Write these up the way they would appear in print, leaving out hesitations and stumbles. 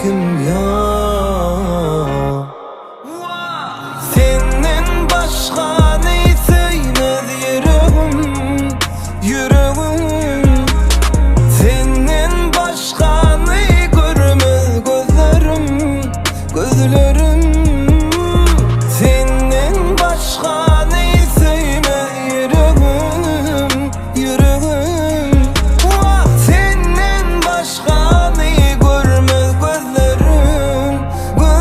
kim yok. Senden başka ne söymez yüreğim, yüreğim. Senden başka ne görmez gözlerim, gözlerim. Senden başka ne söymez yüreğim, yüreğim. Senden başka ne görmez gözlerim, gözlerim.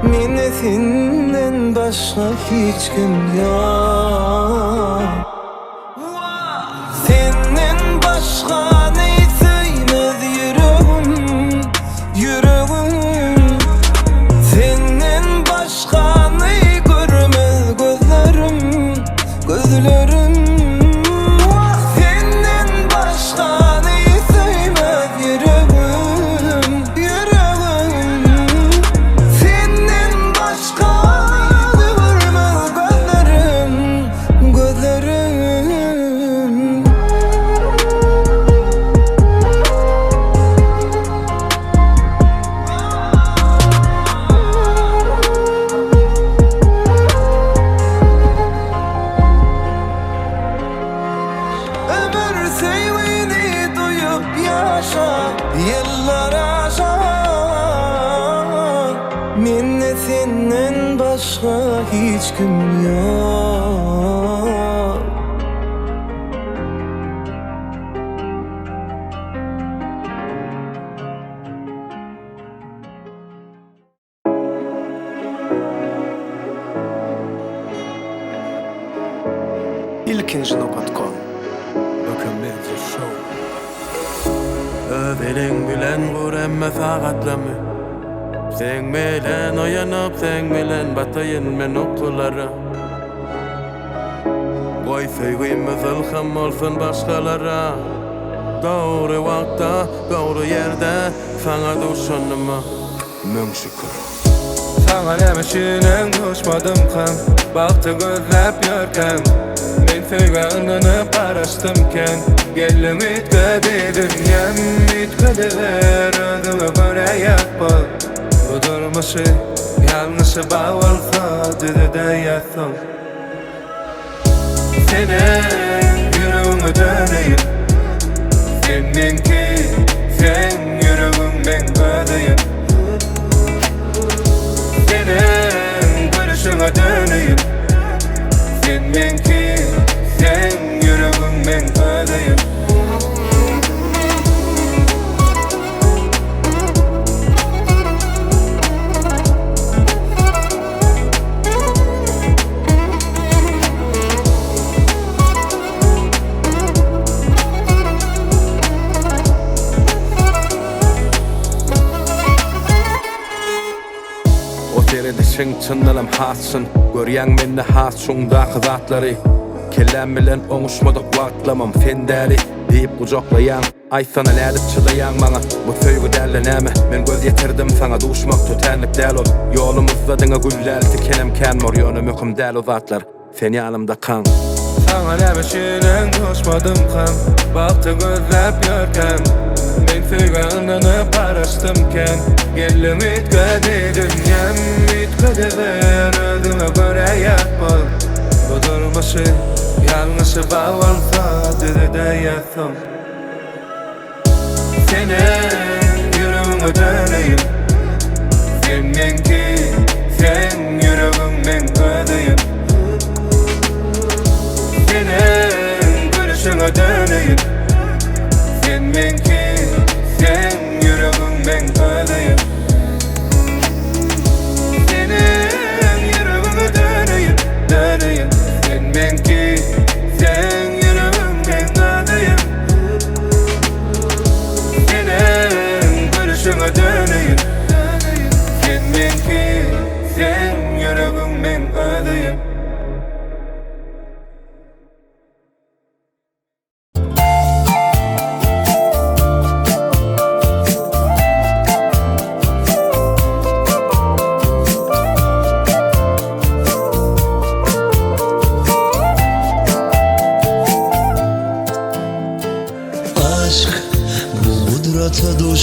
Meni senden başka hiç kim yok. Senden başka ne söymez yüreğim, yüreğim. Senden başka ne görmez gözlerim, gözlerim. Senden başka ne söymez yüreğim, yüreğim. Senden başka ne görmez gözlerim, gözlerim. Ömür sevgini duyup yaşa, yıllar aşar. Mende senden başka hiç kim yok. ilkinci.com Dokumento Show. Överin bilen vur emme sağatlamy. Sen bilen oyanıp sen bilen batayın men oktulara. Goy sevgimiz ilham olsun başkalara. Doğru vakta, doğru yerde sana düşanıma mün şükür. Sana nemişinen koşmadım kan, baktı gözlep yörken. Men sevganını paraştımken, geldim itkedi dünyam, itkediler ödümü göre yapma. Bu durmuşu yanlışı bağırsa dedi de yatsam. Senin yüreğimi döneyim, seninki sen yüreğim ben ödeyim. Senin görüşüne döneyim, seninki sen yüreğim ben ödeyim. Dişin çınlalım hatsın, görýän menne has şuňdaky zatlary. Kellem bilen oňuşmadyk wagtlamam fendäri diýip gujoklaýan, ay sana nädip çylaýan maňa. Bu söýgü dälle näme? Men göz ýetirdim sana duşmak tötenlik däl ol. Ýolumyzda diňe güllälti kenem kän mor ýönüm ýokum däl o zatlar. Sen ýanymda kan. Sana nemişinen koşmadım kan, baktı gözlep yörken. Men sevganını paraştımken, geldim itkedi dünyam, itkediler ödüme göre yapma. Bu durmuşu yanlışı bağlansa dedi de yatsam. Senin yüreğine döneyim, seninki sen yüreğim ben ödeyim. Senin görüşüne döneyim, seninki sen yüreğim ben ödeyim. Senin yüreğine döneyim, döneyim. Seninki sen yüreğim ben ödeyim. Senin görüşüne döneyim, seninki sen yüreğim ben ödeyim.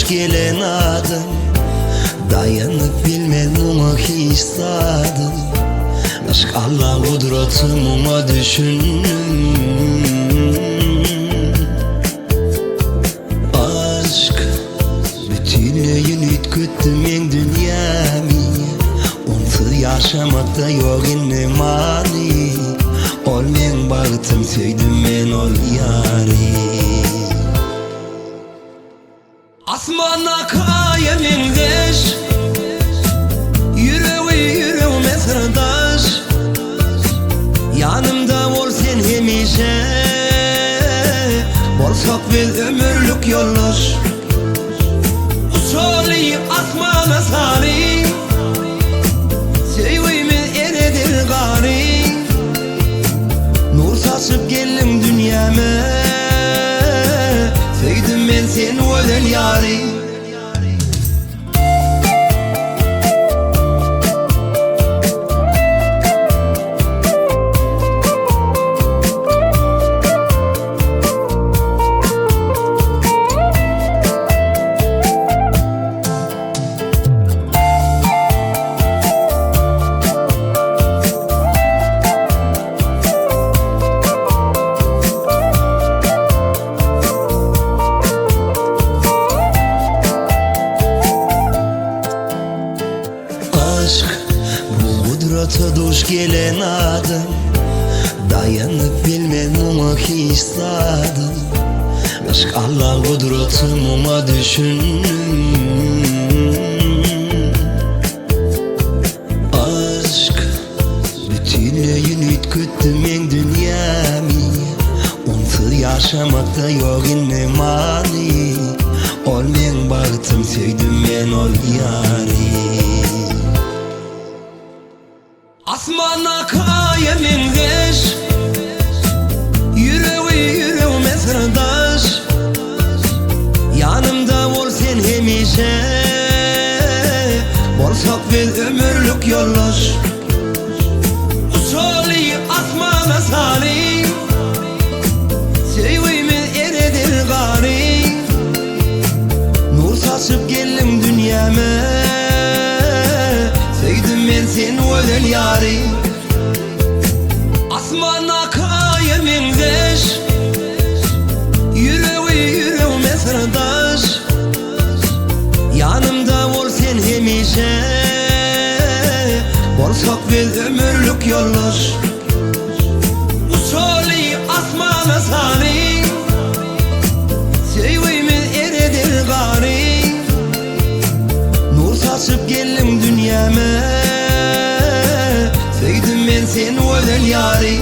duş gelen adım, dayanıp bilmem ama hissadım. Aşk Allah kudretime düşündüm. Aşk bütünlüğün ütküttüm en dünyamı. Onsuz yaşamakta yok inne mani. Olmayan bağıtım söydüm ben ol yari. Asmana kayemin geç, yüreğime sırdaş. Yanımda ol sen hemişe, bolsak biz ömürlük yollar. Usulü asmana salim, sevgimiz eredir gari. Nur saçıp geldim dünyama, söyledim ben sen özel yari. Duş gelen adım, dayanıp bilmem ama hissadım. Aşk Allah kudretime düşündüm. Aşk bütünlüğün ütküttüm en dünyamı. Onsuz yaşamakta yok inne mani. Olmayan bağıtım söydüm ben ol yari. Asmana kayemin geç, yüreğime sırdaş. Yanımda ol sen hemişe, bolsak biz ömürlük yollar. Usulü asmana salim, sevgimiz eredir gari. Nur saçıp geldim dünyama, söyledim ben sen özel yari. Asmana kayemin geç, yüreğime sırdaş. Yanımda ol sen hemişe, bolsak biz ömürlük yollar. Usulü asmana salim, sevgimiz eredir gari. Nur saçıp geldim dünyama, söyledim ben sen özel yari.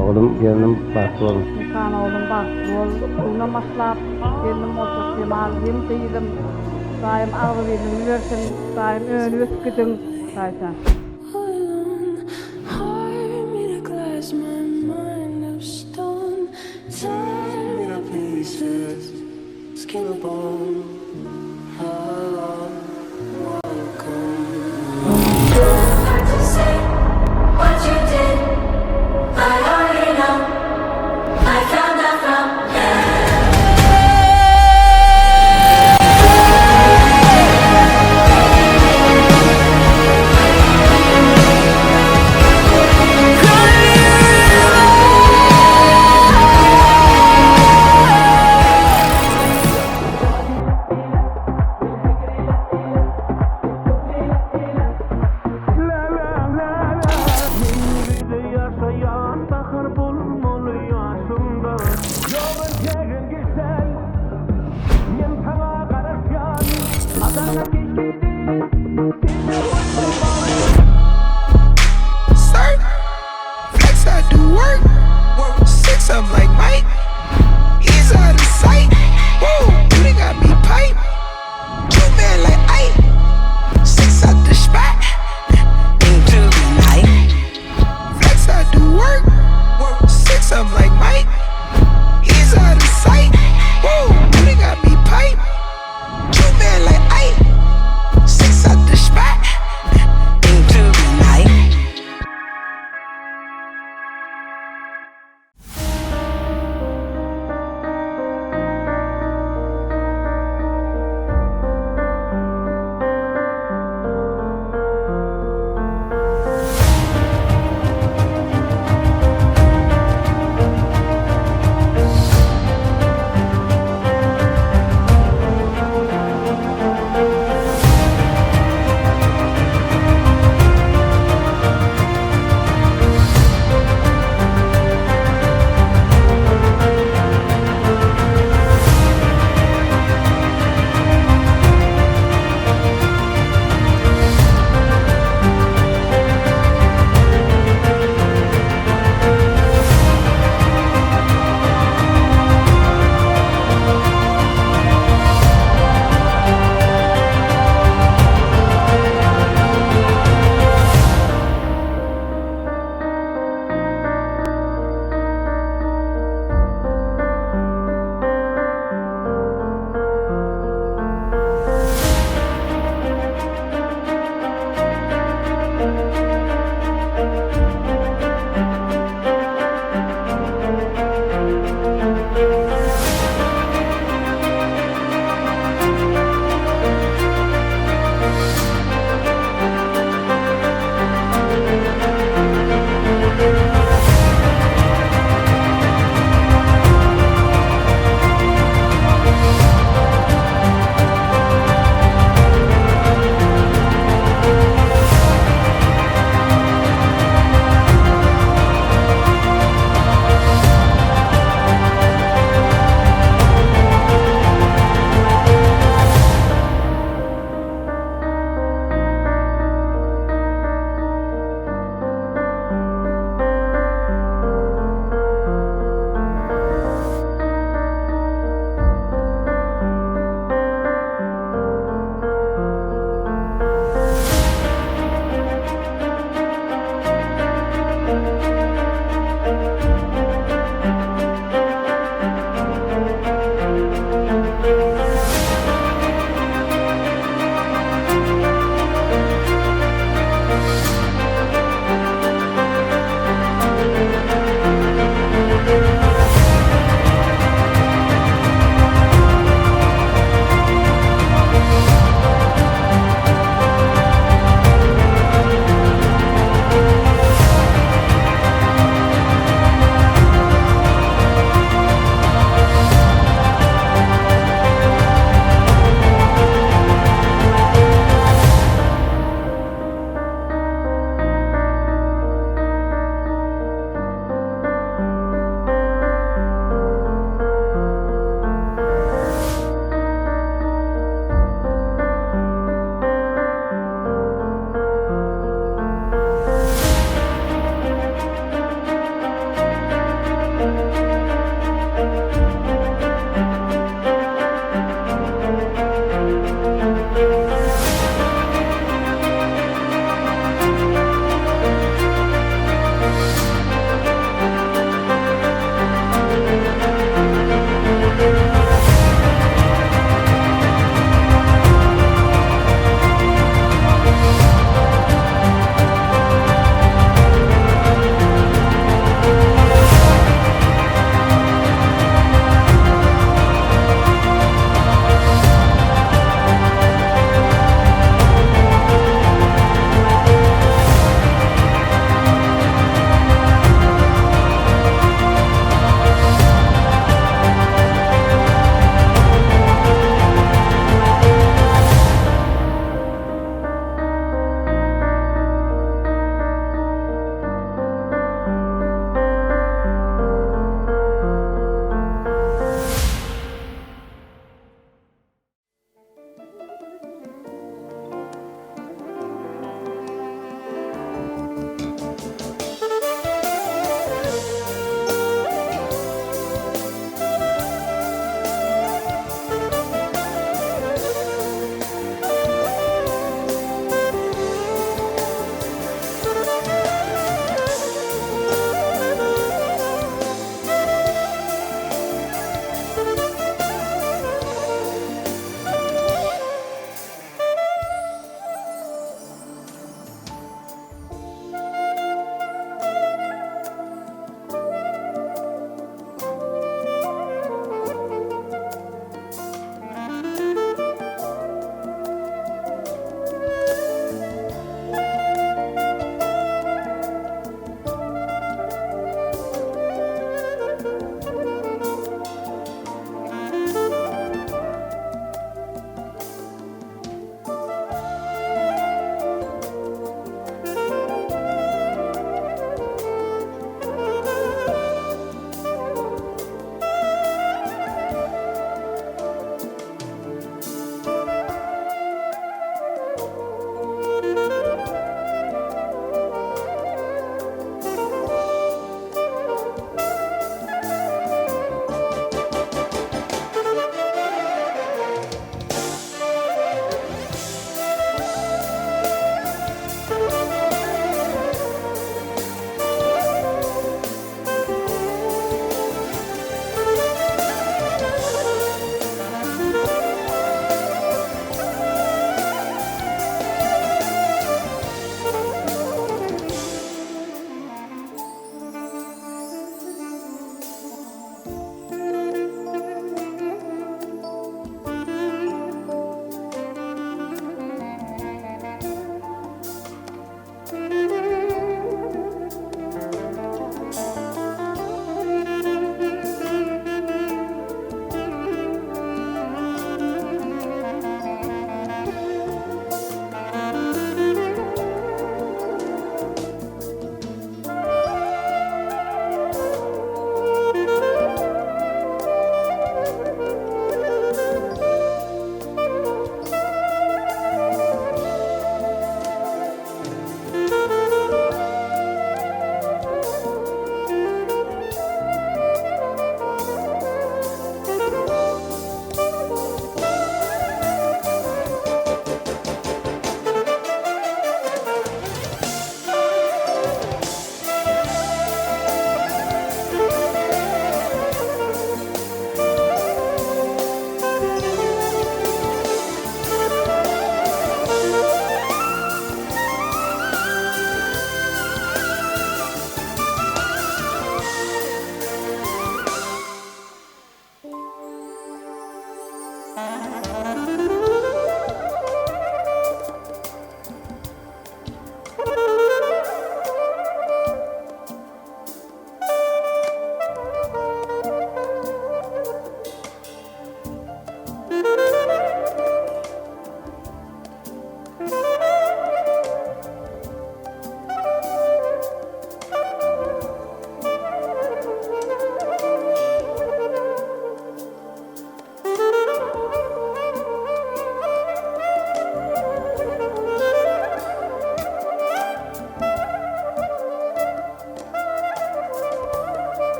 Oğlum gelinim baklı olmuş. Mekan oğlum baklı oldu. Ona başlap gelinim olacak yemal. Yem deydim. Daim ağır verin. Versin. Daim önü ötküdün. Saysan. Skin and bone, hard to say what you did. I already know. I found out from yaşayan bakır bulmalı yaşımda. Yolun çekin güzel, men sana karışan, adana keşkedi, seni uyumalı. Sir, flex I do work. 6 I'm like Mike. He's out of sight. Whoa, they got me pipe. 2 man like Ike. 6 out the spot. Into the night. Flex I do work. 6 I'm like Mike. He's out of sight. Whoa, they got me pipe. 2 man like Ike. 6 out the spot.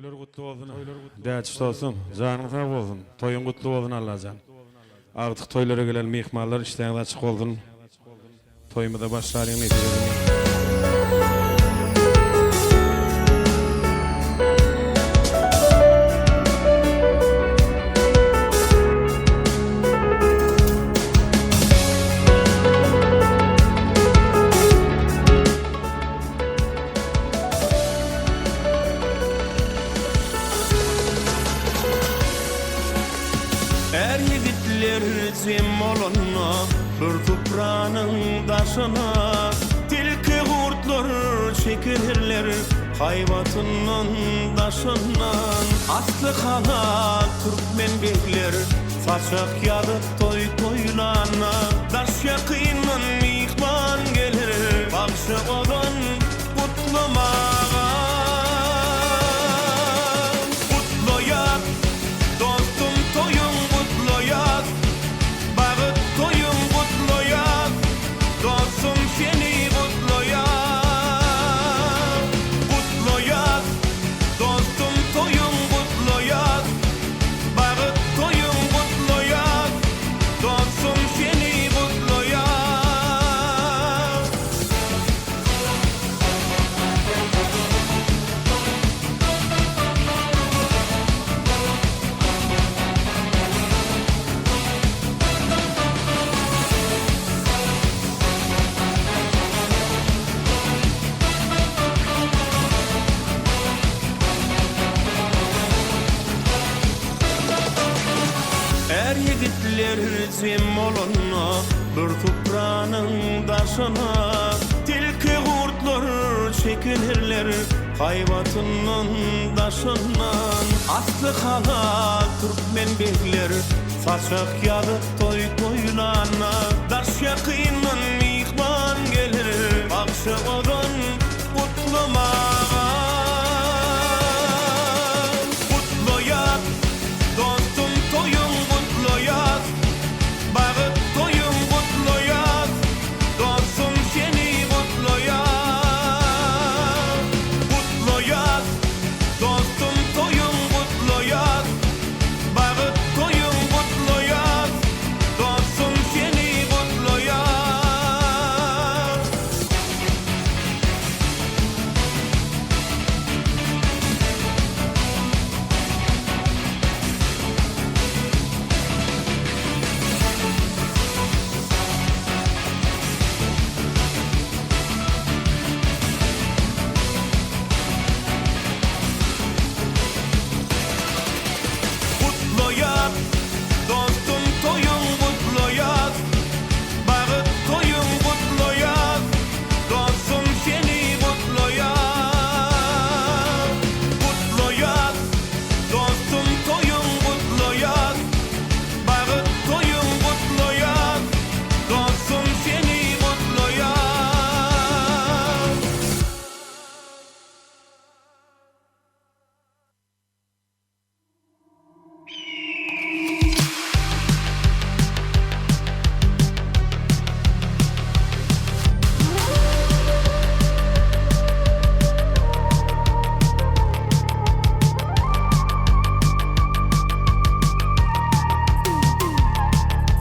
Toylar kutlu olsun. Däç dostum, janyň sag bolsun. Toyun kutlu bolsun Allahyjan. Ardyk toylara gelen mehmanlar işden açyk bolsun. Toyumyza başlaryň näçe. Er yigitler jem olonna bir tupranyň daşyna tilki gurtlar şekerler haywatynyň daşyndan asly halak türkmen bekler saçak ýadyp toy toylana daş ýakynyn mihman gelir bagşy odan gutlamaga gutloýar dostum toyun gutloýar bagyt toyun gutloýar dostum seni gutloýar gutloýar dostum toyun gutloýar bagyt toyun gutloýar dostum seni gutloýar. Er yigitler jem olonna bir tupranyň daşyna tilki gurtlar şekerler haywatynyň daşyndan asly halak türkmen bekler saçak ýadyp toy toylana daş ýakynyn mihman gelir bagşy odan gutlamaga gutloýar dostum toyun gutloýar bagyt toyun gutloýar dostum seni gutloýar gutloýar dostum toyun gutloýar bagyt toyun gutloýar dostum seni gutloýar. Gutloýar dostum toyun gutloýar bagyt toyun gutloýar dostum seni gutloýar gutloýar dostum toyun gutloýar bagyt toyun gutloýar dostum seni gutloýar.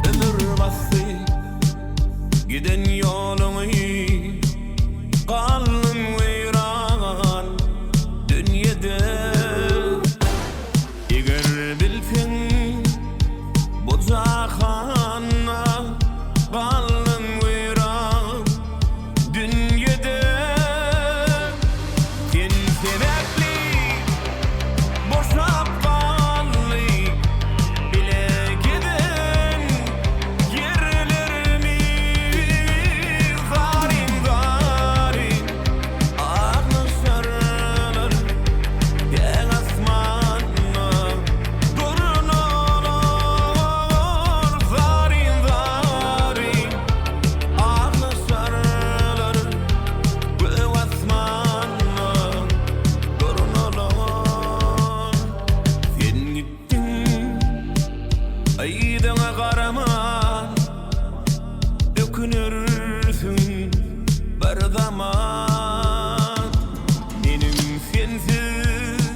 Ömür bastı giden yolumy galym weýran dünýede eger bilseň bu jahana galym weýran dünýede sen sebäpli boşap galdy bile giden yerlerimi zarim zarim ağlaşarlar yer asmanına durnalar zarim zarim ağlaşarlar yer asmanına durnalar sen gittin aydaňa garaman dökünürsün bir zaman menim sensiz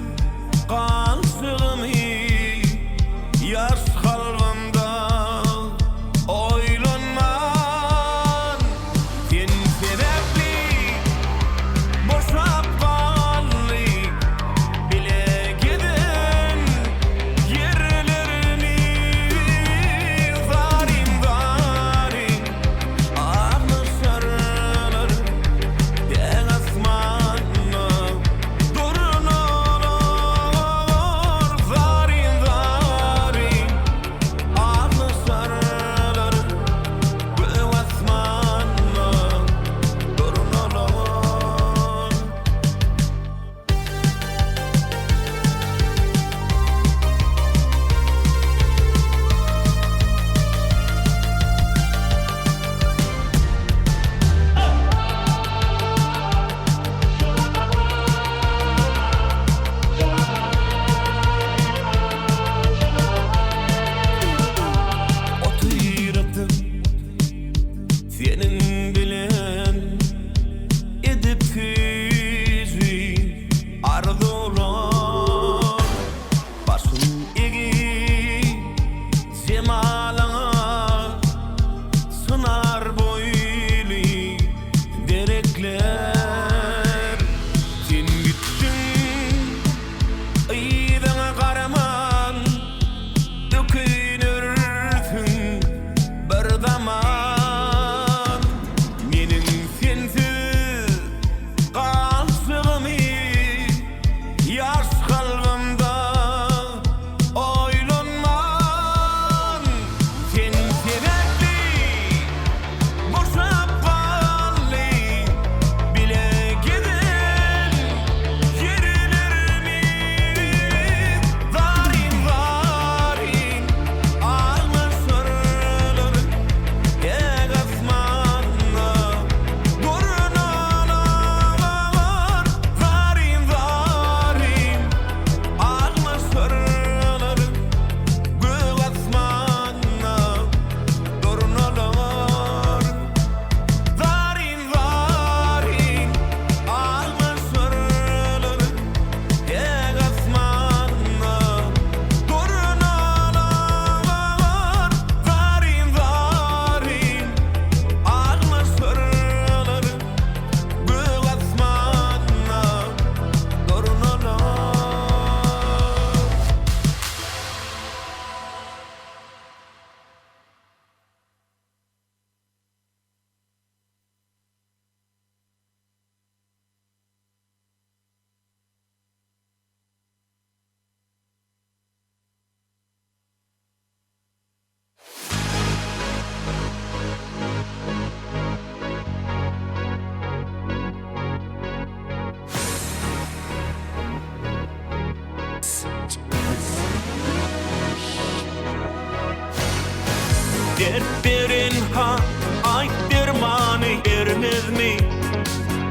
Dert verin ha ay dermanı vermez mi?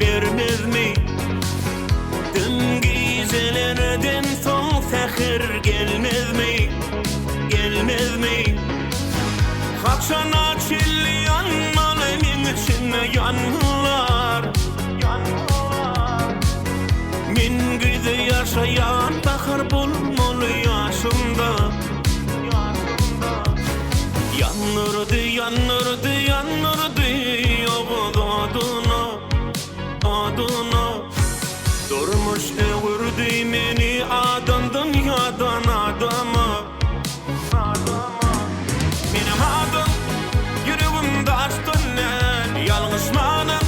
Vermez mi? Dün gecelerden son fehir gelmez mi? Gelmez mi? Kaçana çilli yanmalı min içinde yanlar. Min güde yaşayan bakar bulmalı yaşımda. Yanırdı, yanırdı, yanırdı yağdı adına, adına. Durmuş evirdi beni adamdan yadan adama. Benim adım yüreğimde açtın el. Yalnızmanım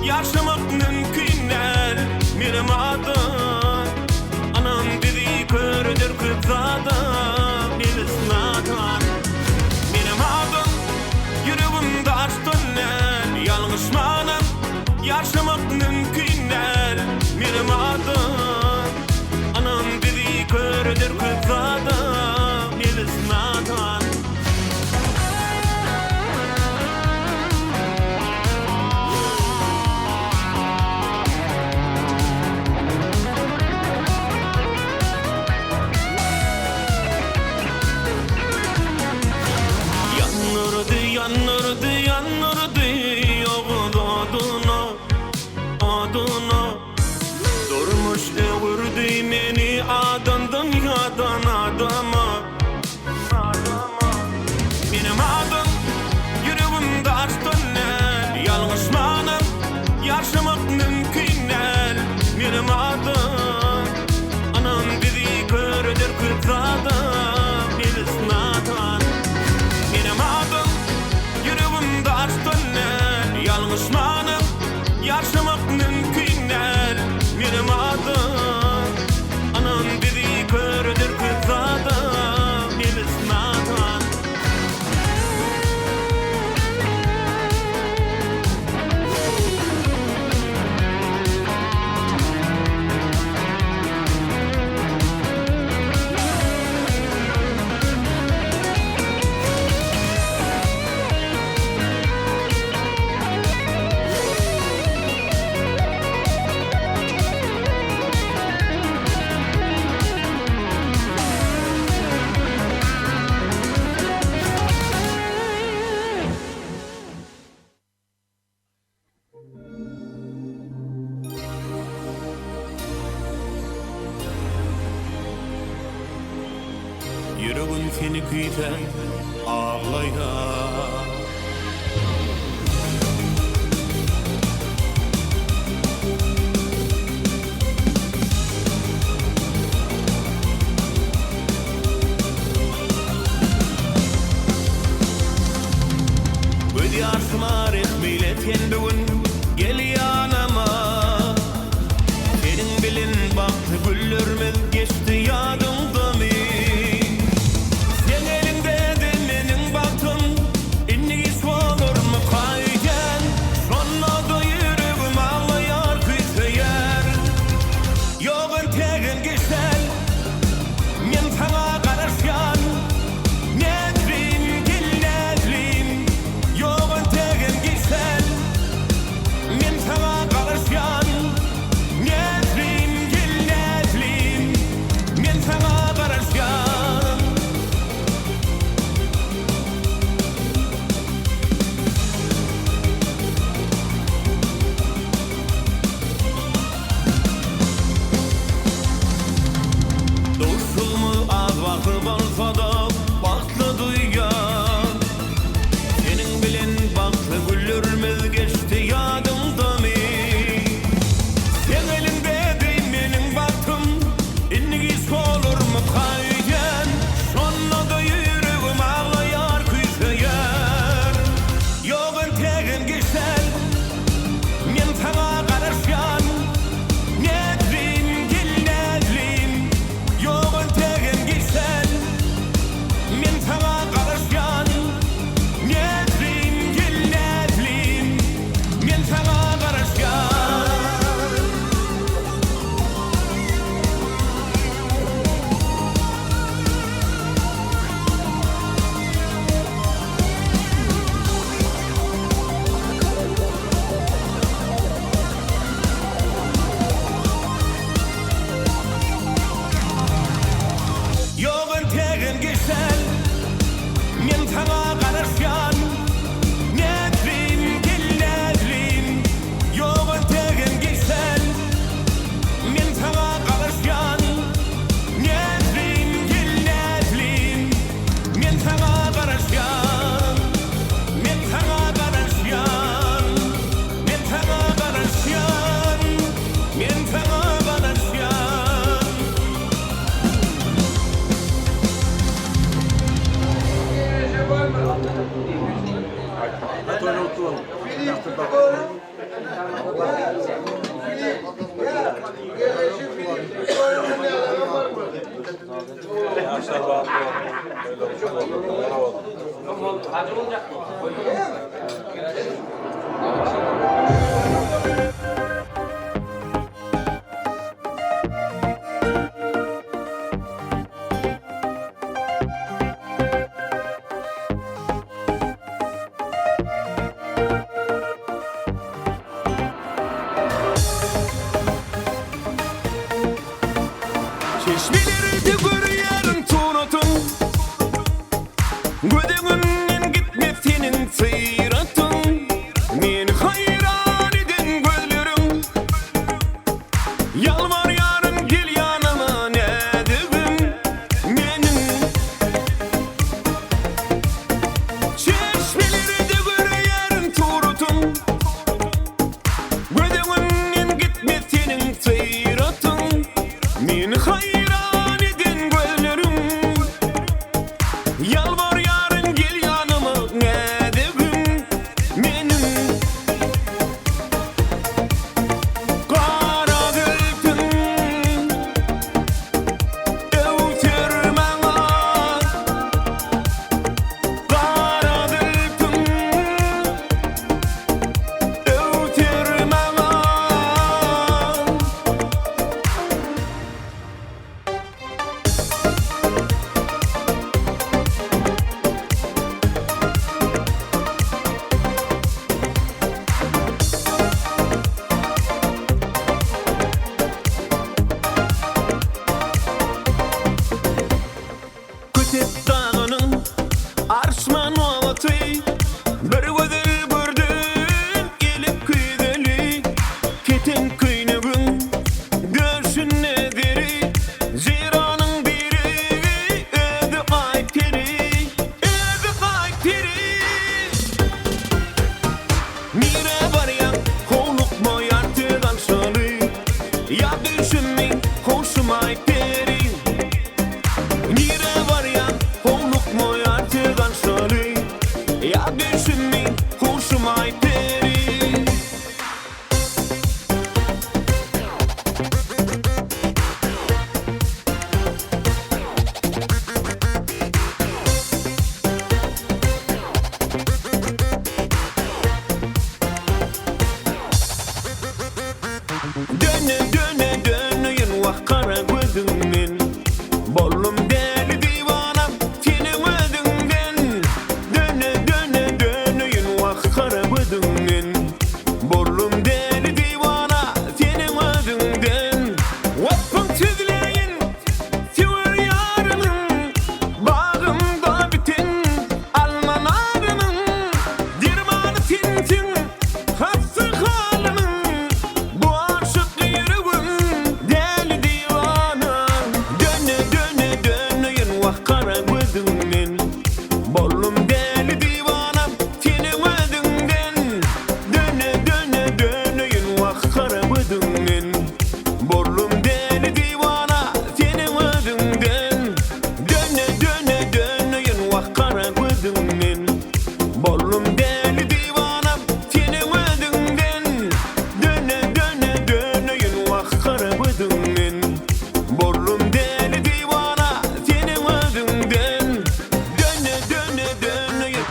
yaşamak mümkün el. Benim adım anam dedi kördür kızada bilsnadan. Benim adım yüreğimde açtın el. Yalnızmanım yaşamak mümkün el. Benim adım anam dedi kördür kızada bilsnadan. Yanırdı, yanırdı yağdı adına, adına. Durmuş evirdi beni adamdan yadan adama. Benim adım yüreğimde açtın el. Yalnızmanım yaşamak mümkün el. Benim adım anam dedi kördür kızada bilsnadan. Benim adım yüreğimde açtın el. Yalnızmanım yaşamak mümkün el. Benim adım anam dedi kördür kızada bilsnadan. Yüreğim seni kıyten ağlayar. Ödü arsımar etmeyle sen bugün gel yanıma. Senin bilin baktı güllerimiz geçti yadımda mı? Sen elinde de benim baktım inniz olur mu kayken? Sonra da yüreğim ağlayar kıytayar. Yoğun tegin güzel men sana karışan. Nedrim gel nedrim yoğun tegin güzel men sana garaşyan Nedrim gel nedrim Yoğun tegen gitsen Men sana garaşyan Nedrim gel nedrim Men sana garaşyan Men sana garaşyan Men sana garaşyan Men sana garaşyan Çeşmeleri de görüyorum tunutun Gödüğünden gitme senin sıyratın Meni hayran eden gözlerim Yalvar yarın gel yanıma nedigim Menin Çeşmeleri de görüyorum tunutun Gödüğünden gitme senin sıyratın Meni hayran eden gözlerim Yalvar yarın gel yanıma nedigim Menim Kara gültün Evtirmana Kara gültün Evtirmana Kütüp dağının arşman ovatı Bir gözül gördüm gelip küydeli Keten küynügün görsün nediri Ziranın biri ödü ayteri Ödü ayteri Mire var ya konuk mu yartıdan salı Ya düşünmeyin hoşum ayteri Nire var ya konuk mu artıdan salı Ya düşünmeyin hoşuma ayteri Döne döne dönüyün vah kara gözümün Bollum deli divanam senin ödünden Döne döne dönüyün vah kara gözümün Bollum deli divana senin ödünden Vappın tüzleyin Sivir yarının Bağımda bütün Alman arının Dirmanı sinsin Hapsı halının Bu aşık yürügün Deli divana Döne döne dönüyün vah kara gözümün Bollum deli divanam senin ödünden Döne döne dönüyün vah kara gözümün Bollum deli divana senin ödünden Döne döne dönüyün vah kara gözümün Bollum deli divanam senin ödünden Döne döne dönüyün vah kara gözümün Bollum deli divana senin ödünden Döne döne dönüyün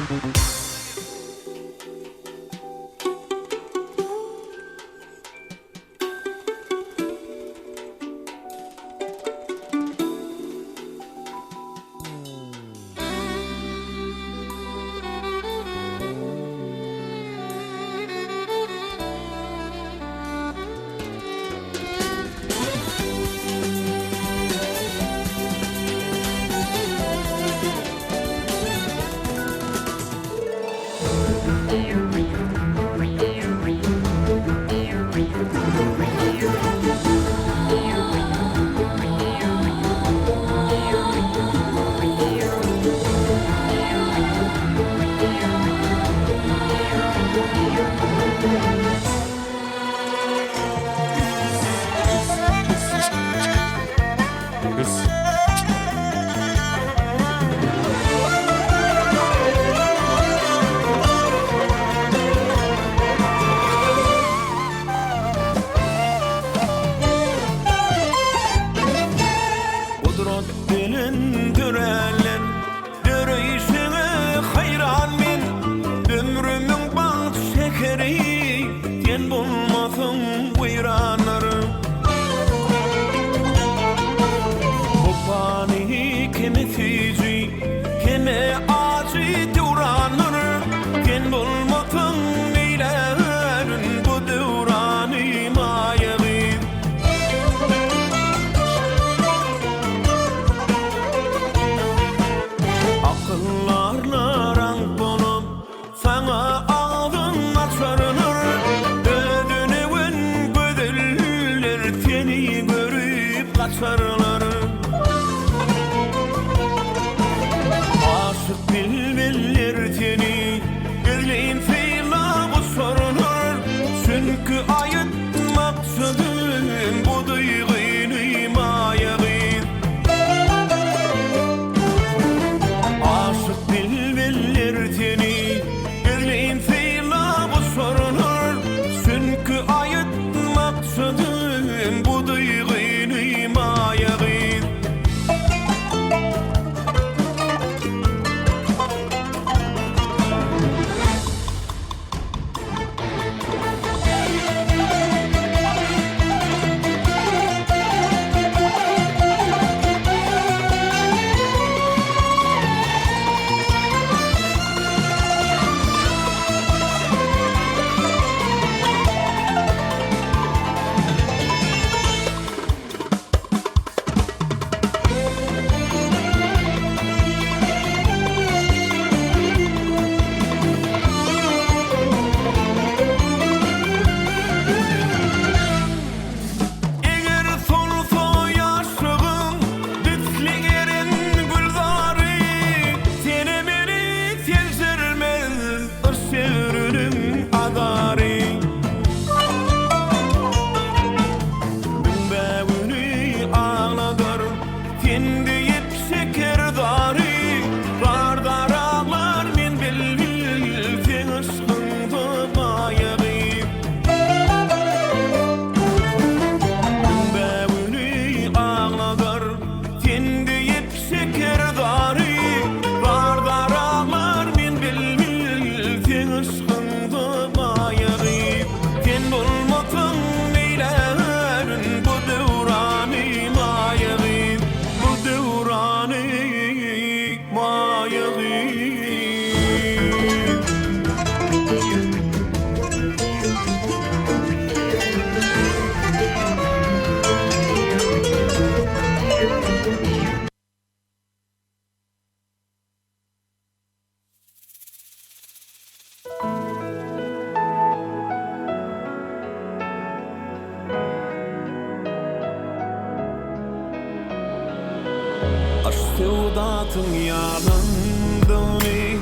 Baktın yalandığını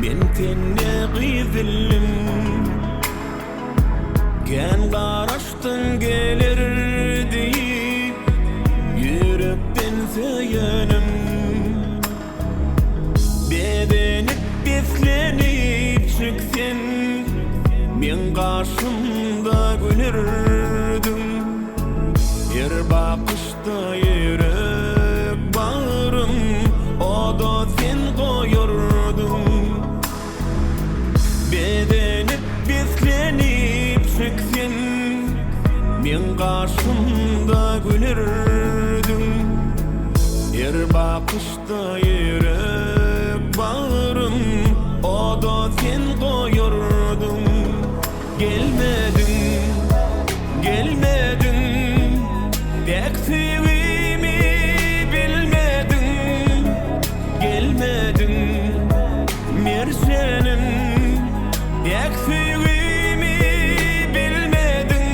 men tenne gizillim Gen garaştın gelir deyip yürekten söylenim Bedenip beslenip çıksın men karşımda gülürdüm Her bakışta yürek bağrım o da sen koyurdun Bedenip beslenip çıksın men karşımda gülürdüm Her bakışta yürek bağrım o da sen koyurdun Gelmedin, gelmedin Pek sevimi bilmedin Gelmedin Mersenin Pek sevimi bilmedin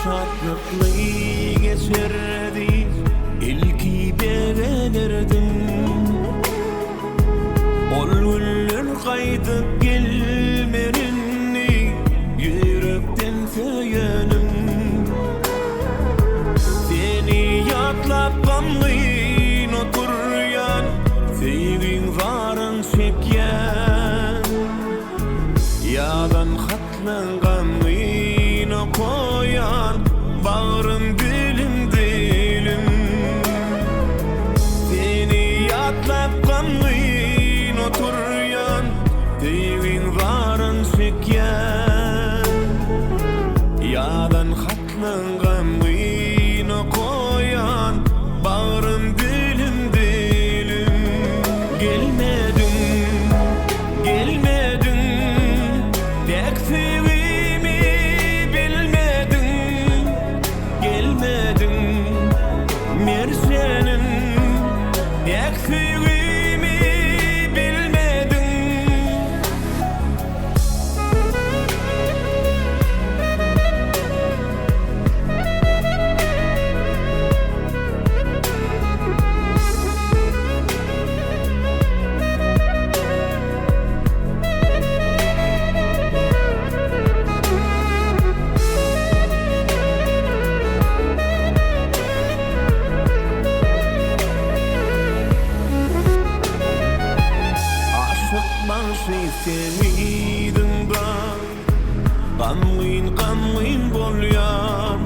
Şarkıklı geçerdi ilki beğenirdim Ol güller kaydıp gelmerini yürekten söylenim Seni yatlap gamlıyın oturyan sevgin varın çekyen Yadan hatlan gamlıyın koyan Bağrım dilim dilim Seni yatlap gamlıyın oturyan Devin varın çekyen Yadan hatlan gamlıyın koyan Bağrım dilim dilim Gelmedin, gelmedin Pek sevimi bilmedin Gelmedin Mersenin Pek sevimi bilmedin Seniydin da Gamlıyın bolyan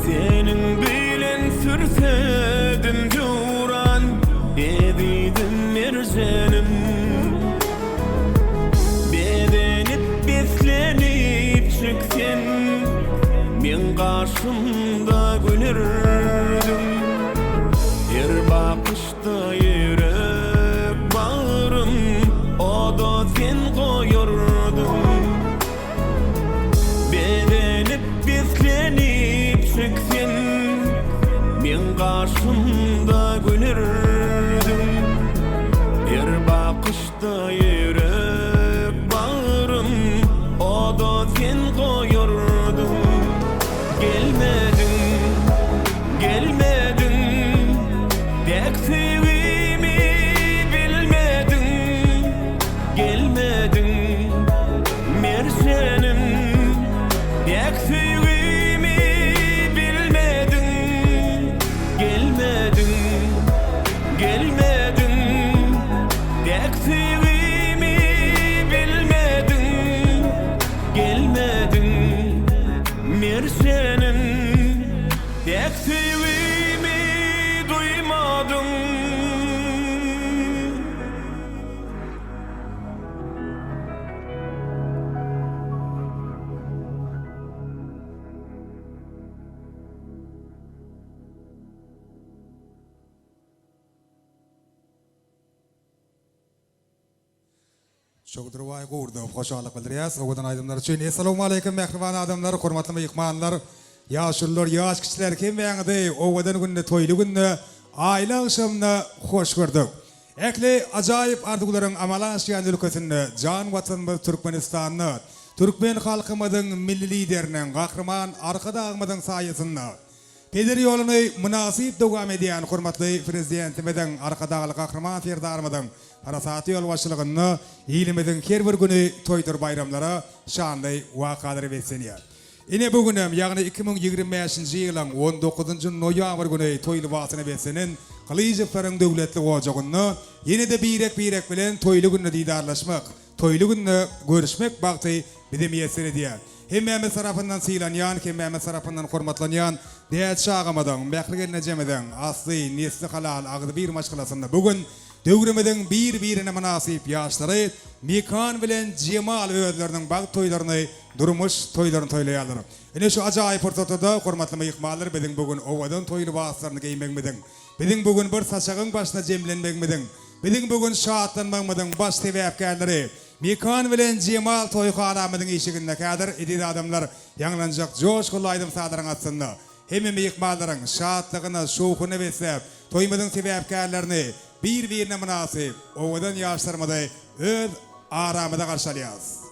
Senin bilen sürsedim juran Ediydim merzenim Bedenip beslenip çıksın Men karşımda gülürdüm Her bakışta yürek bağrım o da sen koyurdun Bedenip beslenip çıksın Men karşımda gülürdüm Her bakışta yürek bağrım o da sen koyurdun Gelmedin, gelmedin Pek sevimi bilmedin Gelmedin Mersenin Pek sevimi bilmedin Gelmedin, gelmedin Pek sevimi bilmedin Gelmedin Mersenin Pek sevimi duymadın Çok durvay gurdu, hoşallık bildiriyaz. Oğudan aydınlar için. Assalamu alaikum, mehriban adamlar, hormatly mehmanlar, yaşlılar, yaş kişiler kim beğendi? Oğudan günde, toylu günde, aile akşamına hoş gördük. Ekli acayip arzuların amalaşyan ülkesinde, can vatanımız Türkmenistan'ı, Türkmen halkımızın milli liderinin, kahraman arkadağımızın sayesinde, Pedir yolunu münasip devam ediyen hurmatly prezidentimizin arkadağlı kahraman ferdarımızın parasatı yol başçılığını ilimizin her bir günü toydur bayramları şanlı vakaları veseniyor. Yine bugünüm yani 2025 yılın 19. noyabr günü toylu vasını vesenin Kılıcıpların devletli ocağını yine de birek bilen toylu günü didarlaşmak, toylu günü görüşmek baktı bizim yeser ediyor. Hemmemiz tarafından sıylanyan, hemmemiz tarafından hormatlanyan, değet şağamadan, mekligen necemeden, asli, nesli halal, ağzı bir maşkılasında bugün dövrümüzün birine münasip yaşları, Mikan bilen Cemal öğütlerinin bağ toylarını, durmuş toylarını toylayanlar. Yine şu acayip fırsatı hormatlı mıyıkmalar, bizim bugün ovadan toylu bağıslarını giymekmedin. Bizim bugün bir saçağın başına cemlenmekmedin. Bizim bugün şahatlanmakmedin baş tevapkarları. Mikan bilen Cemal toyxanamızın eşiginde kadir edil adamlar yanlanacak coşkulu aydım sadarın atsında. Hem mıyıkmaların şahatlığını, şoğunu beslep, toymudun tevapkarlarını birine münasip, ovadan yaşlarımızı öz aramıda karşılayız.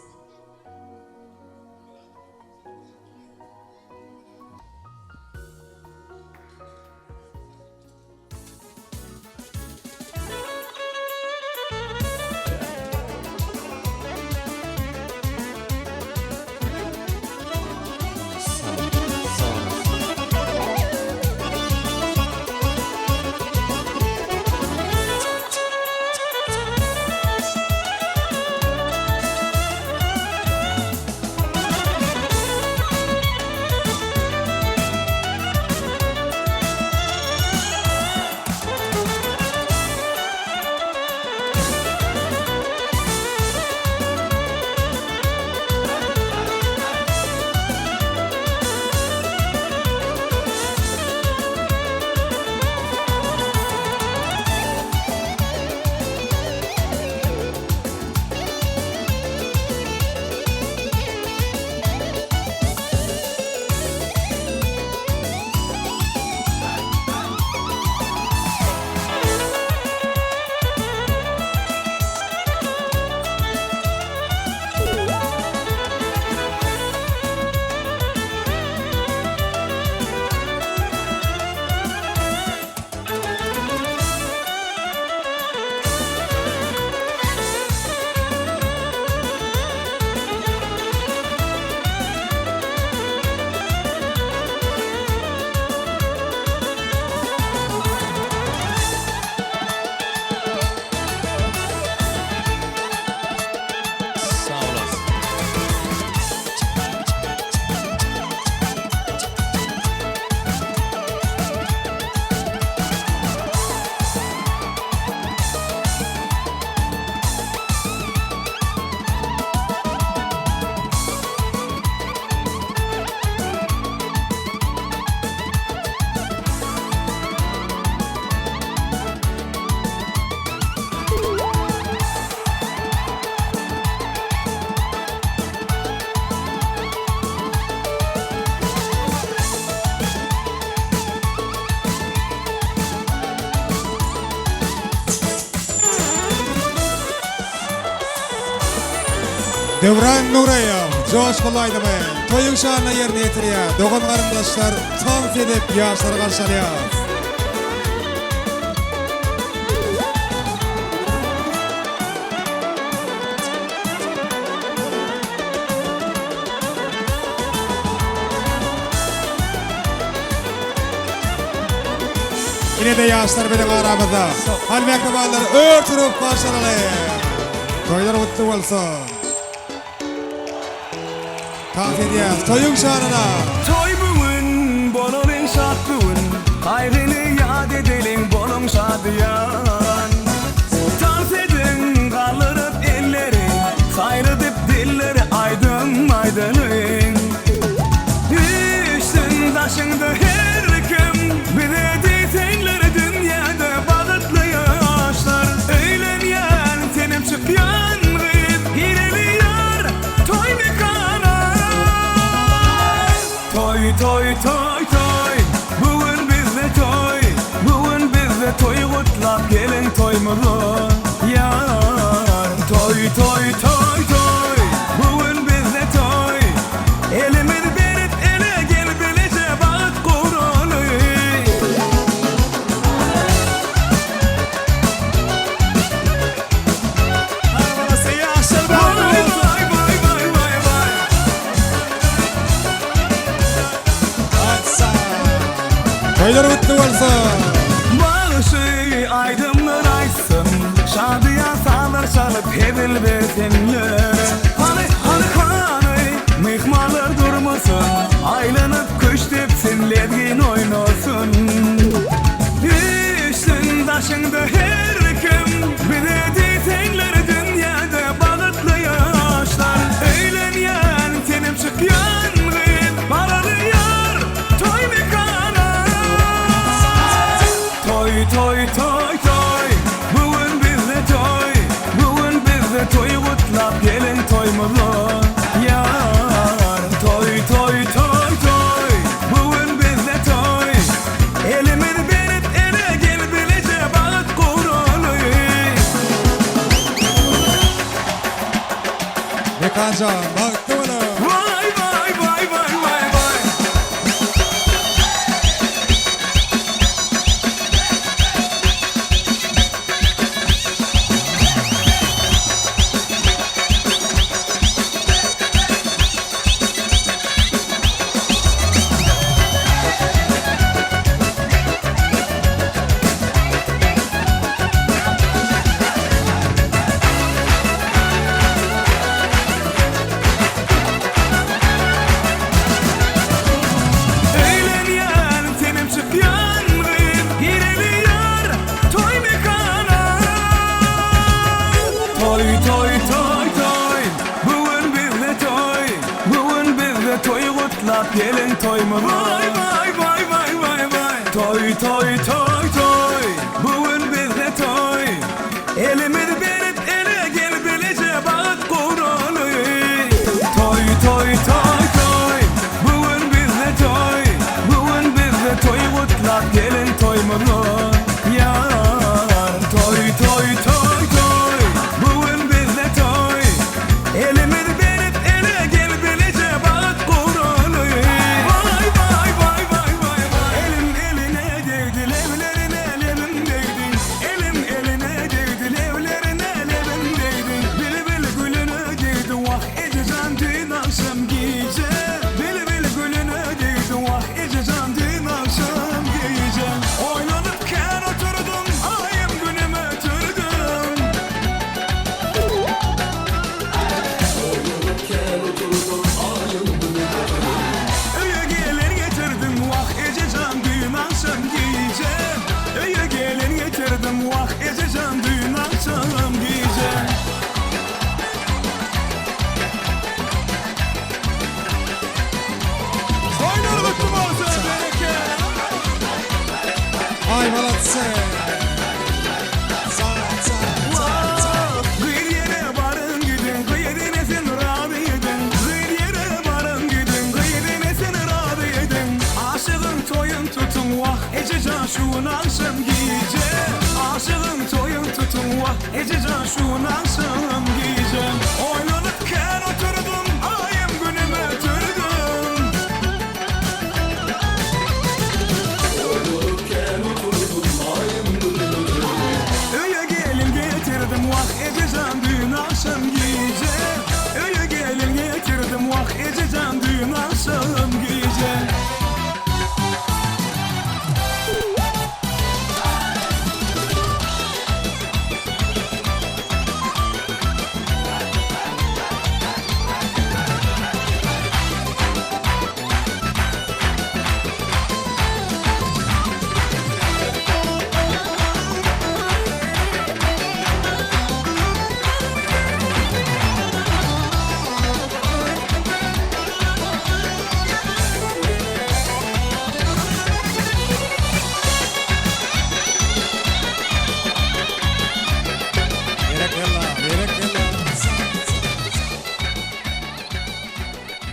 Devran Nurayım, coşkulu aydım toyun şanına yerine yetiriyor. Doğan karındaşlar tam edip yaşları karşılıyor. Yine de yaşlar benim aramızda. Hal mektubalar örtürüp karşılıyor. Toylar mutlu olsun. Tafiyet toyun şanına. Toy bugün, bolun şad bugün, hayrını yad edelim bolun şadiyan. Dans edin, kaldırıp elleri, sayrıdıp dilleri aydın aydının. Üstün taşındı her kim, biledi senleri dünyada bağıtlı yaşlar. Öğlenyen tenim çıkyan gıyıp, Toylar kutlu bolsun. Başı aydınlar aysın, şadıya sağlar çalıp hedil versinler. Hani mihmanlar durmasın, aylanıp köştep senledgin oynasın. Üstün taşında her kim, bir de senler dünyada bağıtlı yaşlar. Eğlenyen senim çık yangın, baralıyor toy mekana. Toy toy toy toy, bugün bizde toy, bugün bizde toy kutlap gelin toymulu. Yar toy toy toy toy, bugün bizde toy, elimiz verip ele gel bilece bağıt kurulu. Bekancan, baktı bunu. Vay vay vay vay vay vay. Eğlenyen senim çık yangın, gireliyor toy mekana. Toy toy toy toy, bugün bizde toy, bugün bizde toy kutlap gelin toymu. Vay vay vay vay vay vay. Toy toy toy toy, bugün bizde toy, elimiz verip ele gel bilece bağıt kurulu. Toy toy toy toy, bugün bizde toy, bugün bizde toy kutlap gelin toymulu. Yar toy toy toy toy, bugün bizde toy, elimiz verip ele gel bilece bağıt kurulu. Vay vay vay vay vay vay. Elim eline değdi levlerine levim değdi, elim eline değdi levlerine levim değdi. Bili bili gülüne değdi vah ece candin akşam gece. Bili bili gülüne değdi vah ece candin akşam gece. Oynanırken oturdum ayım günüme ötürdüm. Öye gelin getirdim vah ece can düğün akşam giyeceğim. Öye gelin getirdim vah ece can düğün akşam giyeceğim. Oynar mutlu olsun bereke. Ay malatsı. Bir yere varın gidin, kıyedine sen radı yedin. Bir yere varın gidin, kıyedine sen radı yedin. Aşığın toyun tutun vah ece can şuun akşam giyeceğim. Aşığın toyun tutun vah ece can şuun akşam giyeceğim. Oynanırken oturdum ayım günüme ötürdüm. Öye gelin getirdim vah ece can düğün akşam giyeceğim. Öye gelin getirdim vah ece can düğün akşam giyeceğim.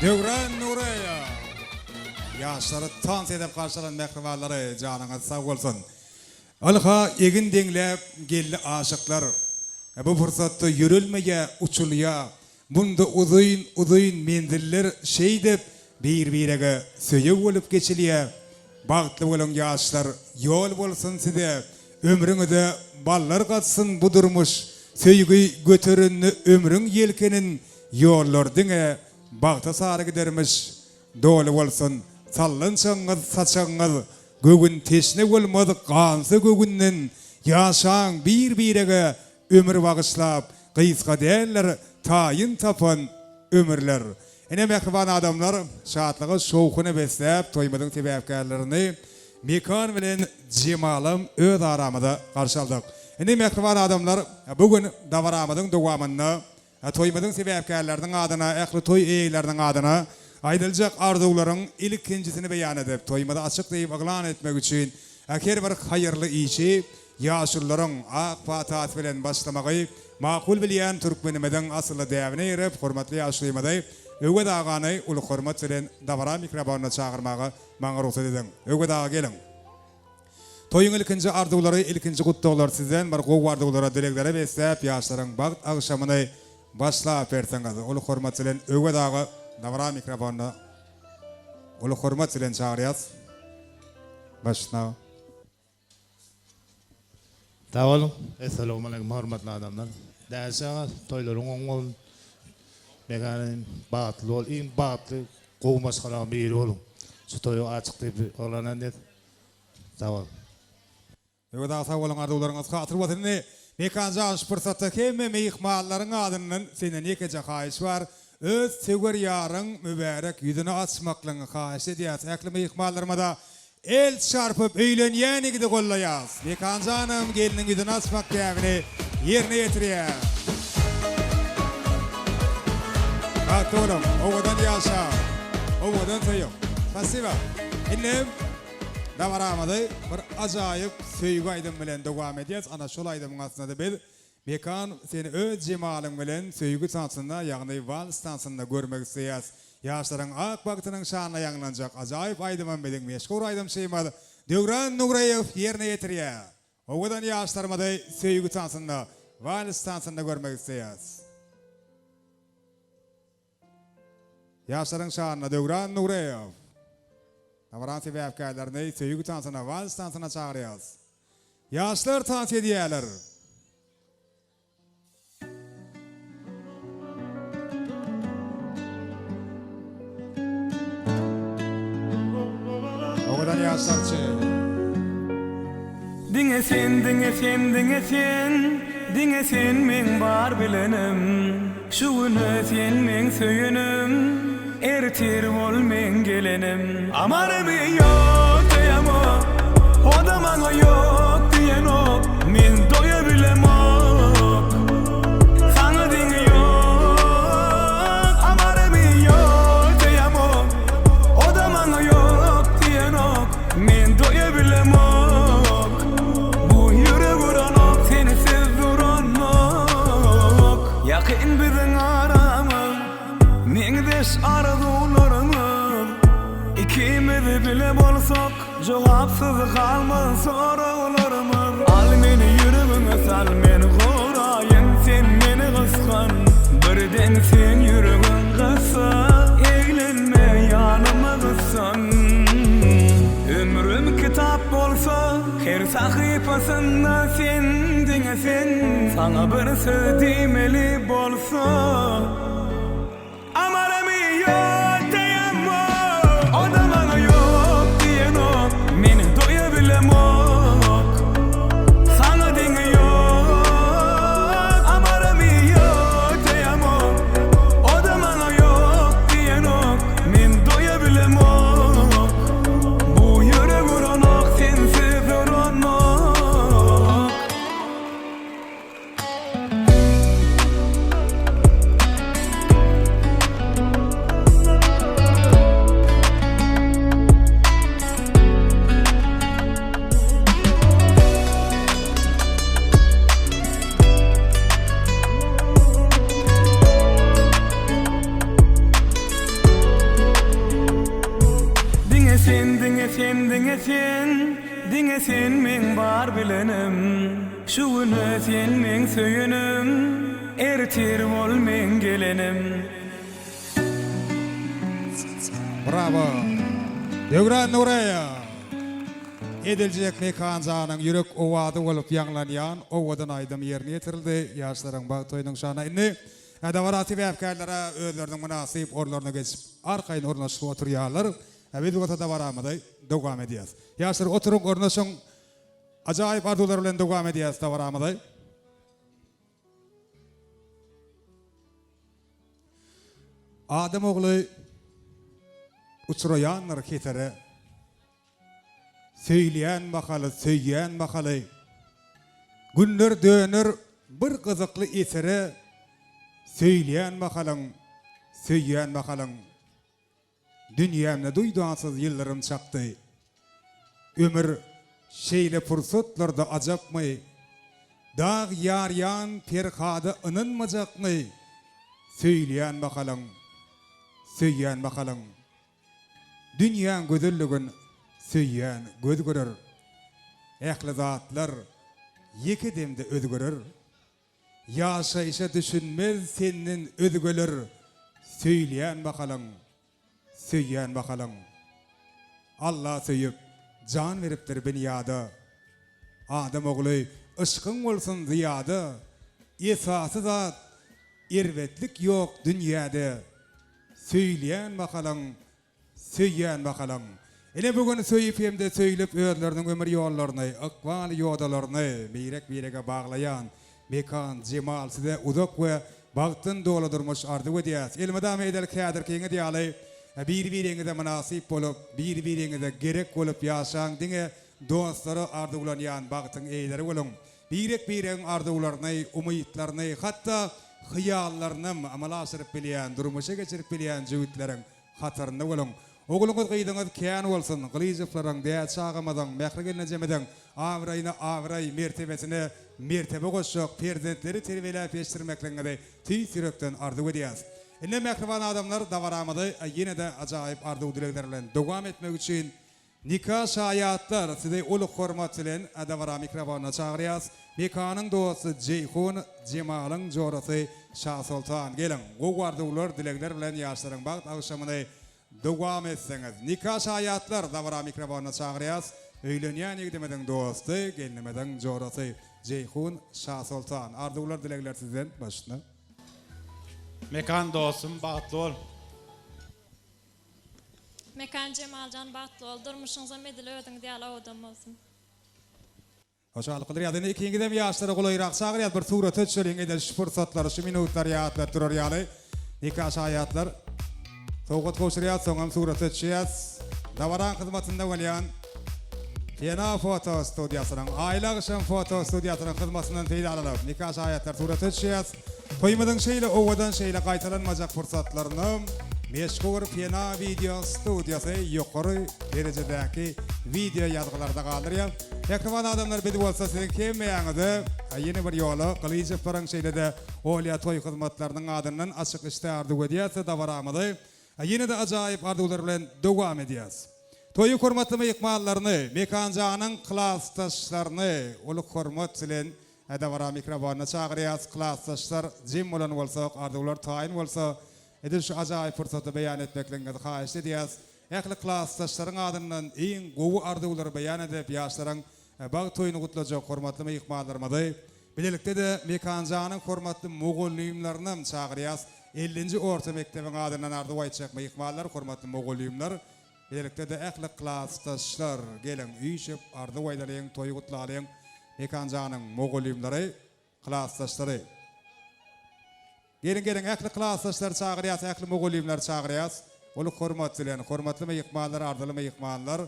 Devran Nureya. Yaşları tans edip karşılan mehrivalları canına sağ olsun. Alha egin denglep geldi aşıklar. Bu fırsatta yürülmeye, uçuluya, bunda uzun mendiller şey dep bir-birege söye olup geçiliye. Bağıtlı olun yaşlar, yol bolsun size. Ömrünüde ballar katsın bu durmuş. Söygü götürünü ömrün yelkenin yollardine bağıta sarı gidermiş. Dolu olsun, sallançanız, saçanız, Gögün teşne bolmady gansy gögünden yaşaň bir-birege ömür bagyşlap gysga däller taýyn tapan ömürler. Ene mehriban adamlar şatlygy şowkuny beslep toýmadyň sebäpkärlerini mekan bilen jemalym öz aramyda garşy aldyk. Ene mehriban adamlar bugün dawaramydyň dowamyny toýmadyň sebäpkärleriniň adyna, ähli toý eýleriniň adyna aýdyljak arzuwlaryň ilkinjisini beýan edip toýmada açyk diýip aglan etmek üçin her bir haýyrly işi ýaşullaryň ak patat bilen başlamagy makul bilýän türkmenimeden asly däwine ýerip hormatly ýaşlymady öwget agany uly hormat bilen dawara mikrofonuny çagyrmagy maňa ruhsat edin. Öwget aga gelin. Toýuň ilkinji arzuwlary, ilkinji gutdaglar sizden bir gowy arzuwlara dileklere beslep ýaşlaryň bagt agşamyny başlap berseňiz. Uly hormat bilen öwget aga dawara mikrofonuny uly hormat bilen çagyrýas. Başla. Tavalım. Esselamu aleyküm hormatly adamlar. Däşe toýlaryň oňol meganin batly ol, iň batly gowy masgaran biri bolun. Şu toýu açyk diýip olanan det. Tavalım. Öweda sawalaň arzuwlaryňyz hatır bolsun. Mekan jaş pursatda hemme mehmanlaryň adyndan senden ýekeje haýyş bar. Öz sewer ýaryň mübarek ýüzüni açmaklaryň haýyş edýär. Äkli mehmanlaryma da el çarpıp öýlenýänigi de gollaýas. Mekan janym geliniň ýüzüni açmak däwini ýerine ýetirýär. Atolum, owadan ýaşa. Owadan toýup. Spasiba. Innem dawaramady bir ajaýyp söýgü aýdym bilen dowam edýäs. Ana şol aýdymyň aslynda biz mekan seni öz jemalyň bilen söýgü tansynda, ýagny wals tansynda görmek istäýäs. Ýaşlaryň ak bagtynyň şanyna ýanglanjak ajaýyp aýdymam bilen meşhur aýdym şeýmady. Döwran Nugreýew ýerine ýetirýär. Owadan ýaşlarymyzy söýgü tansynda, wals tansynda görmek istäýäs. Ýaşlaryň şanyna Döwran Nugreýew. Dawaran sebäpkärlerini söýgü tansyna, wals tansyna çagyrýas. Ýaşlar tans edýärler. Owadan ýaşlarçy. Diňe sen, diňe sen, diňe sen, diňe sen men bar bilenim. Şu güni sen men söýenim. Ertir bol men gelenim. Amarmy ýok diýemo, odamaňa ýok diýeno, men doýa bilemok. Saňa diňe ýok, amarmy ýok diýemo, odamaňa ýok diýeno, men doýa bilemok. Bu ýüreg uranok, sensiz duranok. Ýakyn biziň aramyz, meňdeş arzuwlarymyz. İkimiz bile bolsak, jogapsyz galmaz sorawlarymyz. Al meni ýüregiňe sal, meni goraýyn, sen meni gysgan. Birden sen ýüregiň gyssa, eýlenme ýanyma gyssan. Ömrüm kitap bolsa, her sahypasynda sen diňe sen. Saňa bir söz diýmeli bolsa, amarmy ýok diýemo, odamaňa ýok diýeno, men doýa bilemok. Saňa diňe ýok, amarmy ýok diýemo, odamaňa ýok diýeno, men doýa bilemok. Bu ýüreg uranok, sensiz uranok. Diňe sen, diňe sen, diňe sen, diňe sen men bar bilenim. Şu güni sen men söýenim, ertir bol men gelenim. Bravo. Döwran Nugreýew. Ediljek mekan janyň ýürek owady bolup ýanglanýan owadan aýdym ýerine ýetirildi. Ýaşlaryň bag toýunyň şanyna indi. Dawara sebäpkärlere özleriniň munasyp orlaryna geçip arkaýyn ornaşyp oturýarlar. Biz bu da varamaday devam ediyaz. Yaşar oturun ornaşın acayip arzular bilen devam ediyaz da varamaday. Adam oğlu uçurayanlar ketere söyleyen bakalı, söyleyen bakalı günler dönür bir kızıklı esere söyleyen bakalım, söyleyen bakalım dünyamda duyduğansız yıllarım çaktı ömür şeyle fırsatlarda acap mı dağ yar yan perhada ınınmacak mı söyleyen bakalım söyleyen bakalım dünyanın gözüllüğün söyleyen göz görür ehli zatlar iki demde özgürür yaşayışa düşünmez senin özgürür söyleyen bakalım söyleyen bakalım Allah söyüp can veriptir dünyada Adam oğlu ışkın olsun ziyada esası zat irvetlik yok dünyada söyleyen bakalım söyleyen bakalım ele bugün söyüp hem de söylep özlerinin ömür yollarını akval yodalarını birek bağlayan mekan cemal size uzak ve baktın dolu durmuş ardı ve diyaz ilmada meydel kadir kenge diyalı birbirinize münasip olup birbirinize gerek olup yaşan dine dostları ardı ulanyan baktın eyleri olun birek ardı ularını umutlarını hatta hıyallarını amala asırıp bileyen durmuşa geçirip bileyen cüvitlerin hatırında olun oğlunuz kıydınız kâyan olsun kılıyızıfların değer çağımadan mekrigeline cemeden avray mertebesine mertebe koşuk perzentleri terbiyle peştirmeklerine tüy sürükten ardı ediyaz. İnne mekrivan adamlar da varamadı yine de acayip ardı udileglerle devam etmek için nikah şayatlar size uluk hormat ile da vara mikrofonuna çağırıyaz. Mekanın doğası Ceyhun Cemal'ın jorası Şah Sultan gelin o ardı ular dileglerle yaşların bak akşamını devam etseniz nikah şayatlar da vara mikrofonuna çağırıyaz. Öyleniyen yegdemeden dostu gelinmeden jorası Ceyhun Şah Sultan ardı ular dilegler sizden başına. Mekan dostum batlı ol. Mekan Cemalcan batlı ol. Durmuşunuza medili ödün diye odam olsun. Hoşçakalın. Adını ikinci dem yaşları kolayrak çağırıyat bir surat ötüşürün edil şu fırsatlar, şu minutlar yaatlar durur yani. Nikah hayatlar. Soğut koşuruyat soğum surat ötüşüyat. Davaran hizmetinde olayan Fena foto stüdyasının, aile akşam foto stüdyasının hizmetinden teyit alalım. Nikah hayatlar surat ötüşüyat. Toymadığın şeyle, ovadan şeyle kaytalanmayacak fırsatlarını meşgul Fena Video Stüdyası yukarı derecedeki video yazgılarda kaldırıyor. Yakıvan adamlar bedi olsa sizin kemmeyanıdı. Yeni bir yolu, Kılıcıfların şeyle de Olya Toy hizmetlerinin adından açık işte ardu ediyası da varamadı. Yine de acayip ardularla devam ediyaz. Toyu hürmetli ikmallarını, mekancağının klastaşlarını, ulu hürmet ile edavara mikrofonuna çağırıyaz. Klastaşlar cim olan olsa, ardular tayin olsa, edil şu acayip fırsatı beyan etmekle kayış ediyaz. Ekli klastaşların adından en kovu arduları beyan edip yaşların bağ toyunu kutlayacak hürmetli ikmallarımızı. Bilelikte de mekancağının hürmetli Moğolliyumlarını çağırıyaz. 50. orta mektebin adından ardı vayçak ikmallar, hürmetli Moğolliyumlar. Bilelikte de ekli klastaşlar gelin üyüşüp ardı vaydalayın, toyu kutlayın. Mekancağının Moğolliyumları, klastaşları. Gelin ekli klastaşlar çağırıyaz, ekli Moğolliyumlar çağırıyaz. Olu hürmetlilerin, hürmetli ikmallar, ardılı ikmallar,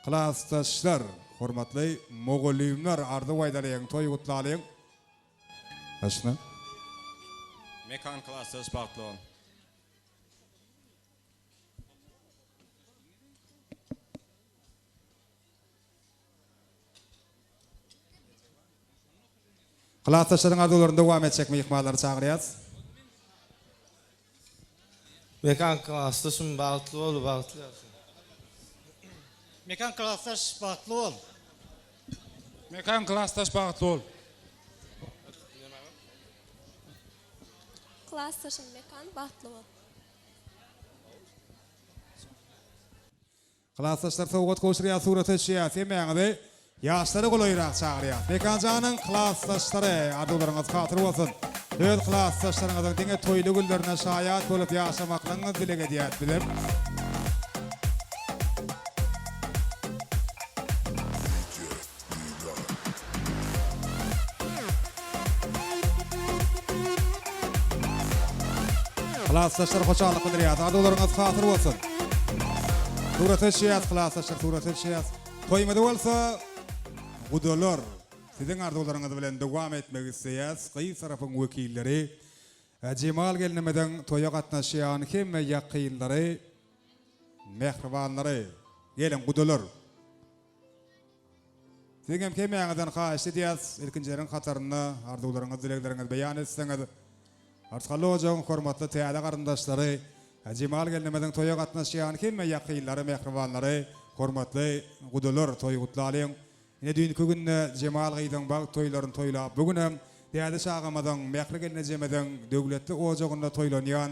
klastaşlar, hürmetli Moğolliyumlar ardı vaydalayın, toyu kutlayın. Başına. Mekan klastaş batlı ol. Klastaşların ardularında devam edecek mi ikmalları çağırıyaz? Mekan klastaşım batlı ol, batlı ol. Mekan klastaş batlı ol. Mekan klastaş batlı ol. Klastaşın mekan batlı ol. Klastaşlar soğut koşuruya surat ötüşüya semeyanıdı. Yaşları kolayırak çağırıyor. Mekancağının klastaşları ardularınız katır olsun. Öz klastaşlarınızın dine toylu güllerine şayat olup yaşamaklarını dile ediyat bilir. Klassdaşlar hoşçakalın dileriz. Arzularınız hatır olsun. Surat etşiyaz klassdaşlar, surat etşiyaz. Toymada bolsa gudolar. Sizin arzularınız bilen dowam etmek isteyäs. Kıyı tarafın vekilleri Cemal gelinimeden toya gatnaşýan hemme ýakynlary, mehribanlary, gelin gudolar. Sizin hem kemeňizden haýyş edýäs, ilkinjilerin hataryny, arzuwlaryňyzy, dileklerinizi beýan etseňiz. Artgaly hojagyň hormatly täze garyndaşlary, Cemal gelinimeden toya gatnaşýan hemme ýakynlary, mehribanlary, hormatly gudolar, toy gutlalyň. Ine dünkü günde Cemal gyýdan bag toýlaryny toýlap, bugün hem Değerli şağamadan, mehri gelinecemeden, döwletli ojagynda toýlanýan,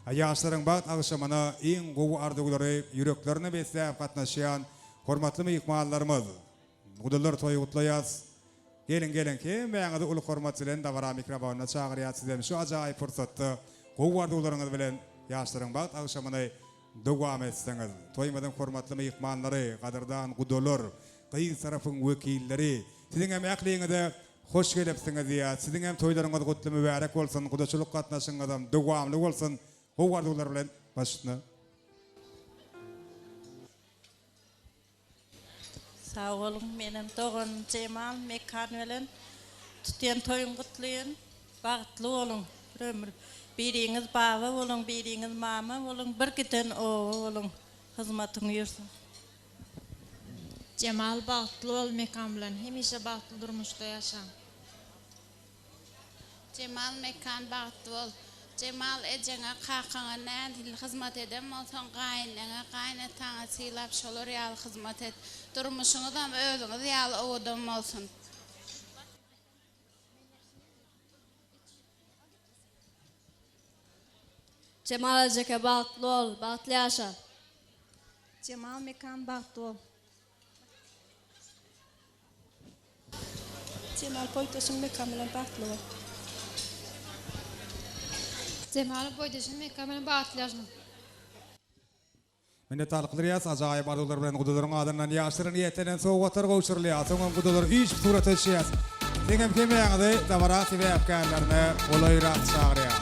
ýaşlaryň bagt agşamana iň gowy arzuwlary, ýüreklerini besläp gatnaşýan hormatly mehmanlarymyz. Gudolar toýy gutlaýas. Gelin ki, meňizi uly hormat bilen dawara mikrofonyna çagyrýar sizden şu ajaýyp fursatda gowy arzuwlaryňyz bilen ýaşlaryň bagt agşamany dowam etseňiz. Toýmadan hormatly mehmanlary, gaderdan gudolar, gyýy tarapyň wekilleri, siziň hem ýaklyňyzda hoş gelipsiňiz diýä. Siziň hem toýlaryňyz gutly mübarek bolsun, gudaçylyk gatnaşyňyzam dowamly bolsun. Gowy arzuwlar bilen başlyna. Sağ olun, menem doğan Cemal Mekan bilen tutýan toýuň gutlaýyn. Bagtly bolun, ömür. Biriňiz baba bolun, biriňiz mama bolun, bir giden owa bolun. Hyzmatyň ýursun. Cemal bagtly bol Mekan bilen hemişe bagtly durmuşda ýaşa. Cemal Mekan bagtly bol. Cemal ejeňe kakaňa nädil hyzmat edem, bolsaň gaýnaňa, gaýnataňa syýlap şolar ýaly hyzmat et. Durmuşyňyzam özüňiz ýaly owdam bolsun. Cemal ejeke bagtly bol, bagtly ýaşa. Cemal Mekan bagtly bol. Cemal boýdaşyň Mekan bilen bagtly bol. Cemal boýdaşyň Mekan bilen bagtly ýaşa. Minnetdarlyk bilýäs, ajaýyp arzuwlar bilen gudolaryň adyndan ýaşlaryň ýetenen sowgatlar gowşurlýar. Soňam gudolar iş surat etýär. Seňem kemeňizi dawara sebäpkärlerine olaýrak çagyrýar.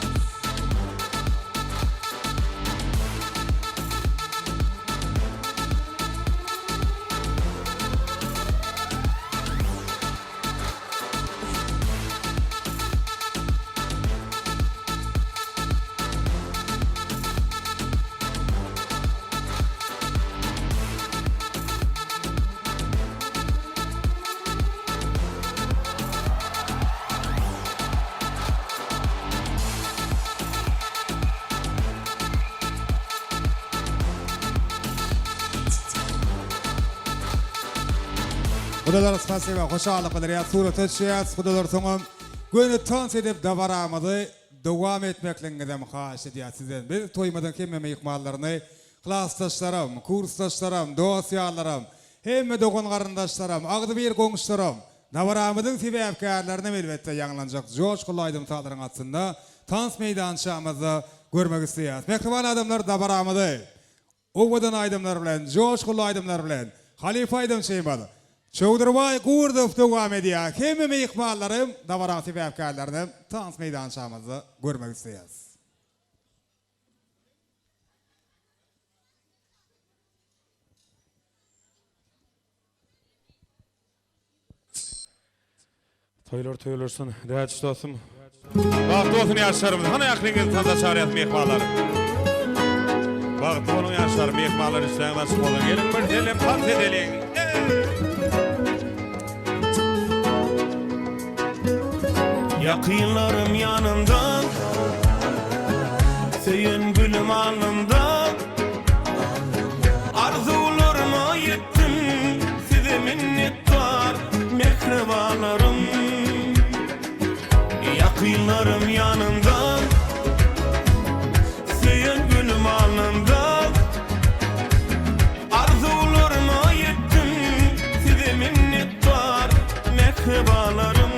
Gudolar spasiba, hoşçakalın bilýär, surat etýär, gudolar soňam göni tans edip dawaramyzy dowam etmekliňizem haýyş edýär sizden. Biz toýmadan hemme mehmanlaryny, klassdaşlarym, kursdaşlarym, dowasýarlarym, hemme dogan garyndaşlarym, agdy bir goňuşlarym, dawaramyzyň sebäpkärlerini elbetde ýanglanjak joşgul aýdym taýlaryň atynda tans meýdançamyzy görmek istəyýär. Mehriban adamlar dawaramyzy owadan aýdymlar bilen, joşgul aýdymlar bilen, Halifa aýdym şeýmady. Çowdurbay Gurdov dowam edýär. Hemme mehmanlarym dawara sebäpkärlerini tans meýdançamyzy görmek istəyýär. Toýlar däç dostum. Bagtly bolsun ýaşlarymyz. Hana ýaklyňyz taza çaryat mehmanlar. Bagtly bolun ýaşlar mehmanlar isleýän açyk bolan. Gelin bir telem tans edelim. Yakınlarım yanımda, seyin gülüm alnımda. Arzularıma yettim, size minnettar mehribanlarım. Yakınlarım yanımda, seyin gülüm alnımda. Arzularıma yettim, size minnettar mehribanlarım.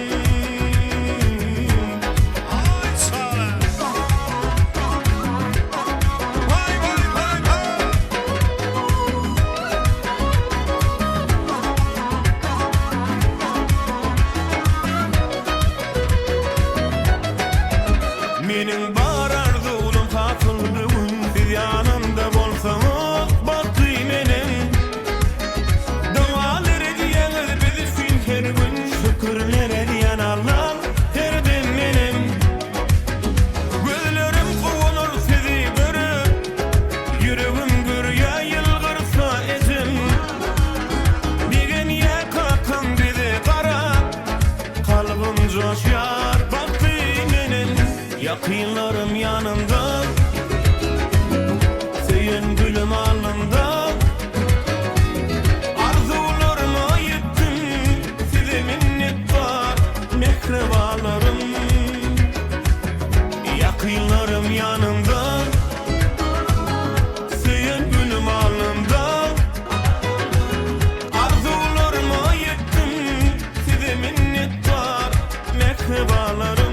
Mening bar arzuwlym tatly şükürler ediyen Allah'ım terdim benim. Gözlerim kuvunur sizi görüp, yüreğim gürye yılgırsa ezim. Bir gün yakakım bizi kara, kalbim coşar baktığının. Yakınlarım yanımda, seyin gülüm alnımda. Arzularıma yettim, size minnet var mehrebalarım. Yakınlarım yanımda, seyin gülüm alnımda. Arzularıma yettim, size minnet var mehrebalarım.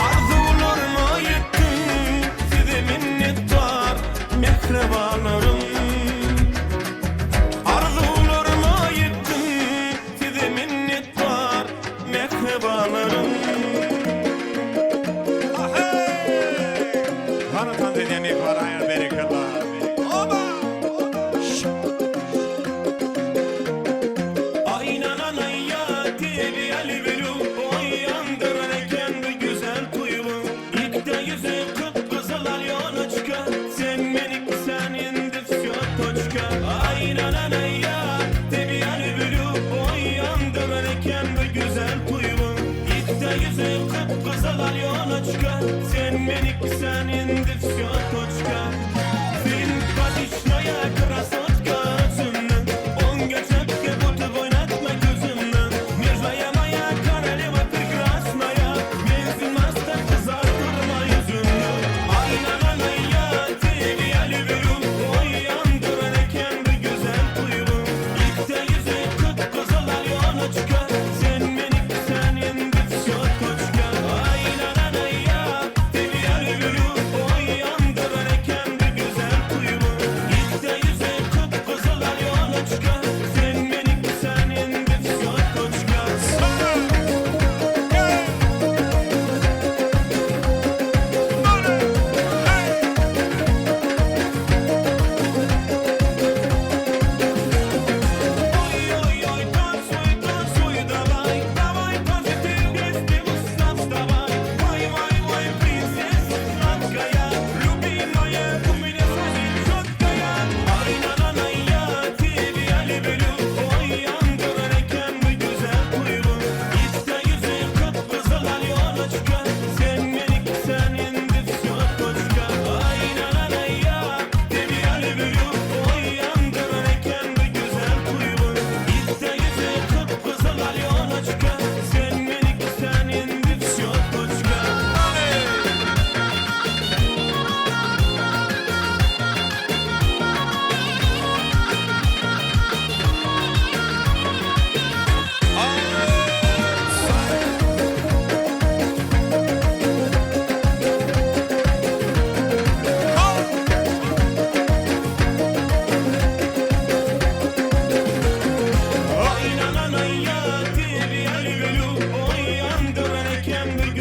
Arzularıma yettim, size minnet var mehrebalarım. Arzularıma yettim, size minnet var mehrebalarım. Hanımefendi dediğini var ayar berekallah. Aynen anaya diye ali veru, oy yandırırken bu güzel tuyumu. İlk de yüzü kıpkızıl alyon açka, sen benim senin difsiyot toçka. Aynen anaya diye ali veru, oy yandırırken bu güzel tuyumu. İlk de yüzü kıpkızıl alyon açka, sen benim senin difsiyot toçka. Fin padişnaya krasotka özümden, on geçepke butu oynatma gözümden. Mirjayamaya karaleva prekrasnaya, benzilmezden kızartırma yüzümden. Aynen anaya tevi ali veru, oy yandırırken bu güzel tuyumu. İlk de yüzü kıpkızıl alyon açka, sen benim senin difsiyot toçka. Aynen anaya tevi ali veru, oy yandırırken bu güzel tuyumu. İlk de yüzü kıpkızıl alyon açka, sen benim senin difsiyot toçka. Aynen anaya tevi ali veru, oy yandırırken bu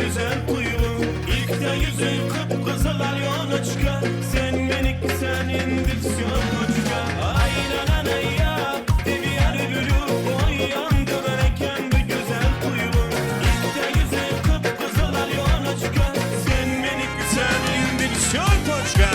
güzel tuyumu. İlk de yüzü kıpkızıl alyon açka, sen benim senin difsiyot toçka. Aynen anaya tevi ali veru, oy yandırırken bu güzel tuyumu. İlk de yüzü kıpkızıl alyon açka, sen benim senin difsiyot toçka.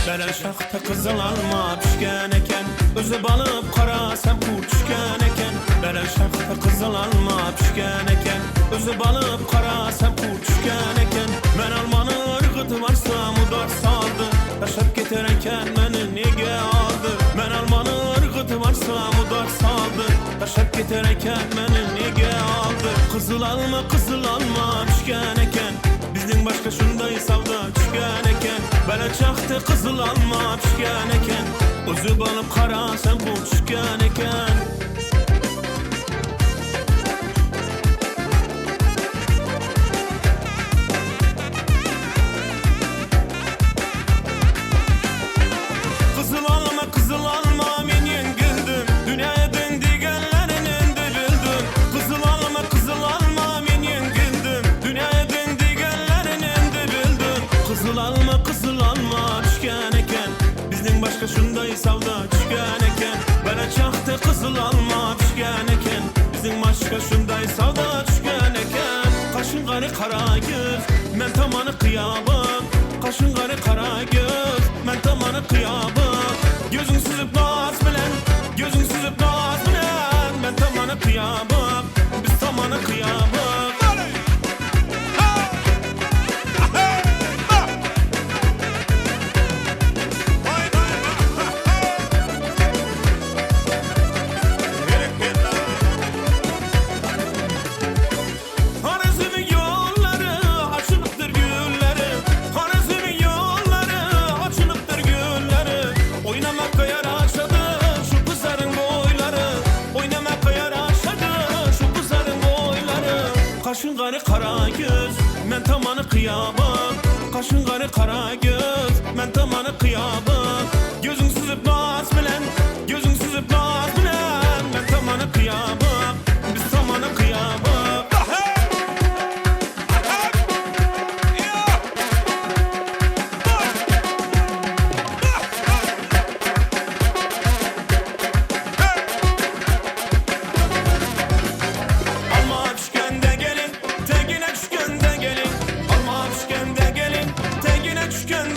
Belen şahta kızıl alma pişken eken, özü balıp karasam kurçken eken. Belen şahta kızıl alma pişken eken, özü balıp karasam kurçken eken. Men almanın ırgıtı varsa mudar saldı, taşıp getireken meni nege aldı. Men almanın ırgıtı varsa mudar saldı, taşıp getireken meni nege aldı. Kızıl alma pişken eken, bizden başka şunday savda düşken eken. Bana çaktı kızıl alma pişken eken, özü balıp karasam kurçken eken. kızıl alma düşken eken. Bizden başka şunday savda düşken eken. Bana çaktı kızıl alma düşken eken. Bizden başka şunday savda düşken eken. Kaşın gari kara göz, men tamanı kıyabım. Kaşın gari kara göz, men tamanı kıyabım. Gözün süzüp naz bilen, gözün süzüp naz bilen. Men tamanı kıyabım, biz tamanı kıyabım. Kaşın gari kara göz, men tamanı kıyabım. Kaşın gari kara göz, men tamanı kıyabım. Gözün süzüp naz bilen, gözün süzüp naz bilen. Men tamanı kıyabım, biz tamanı kıyabım. Düşkende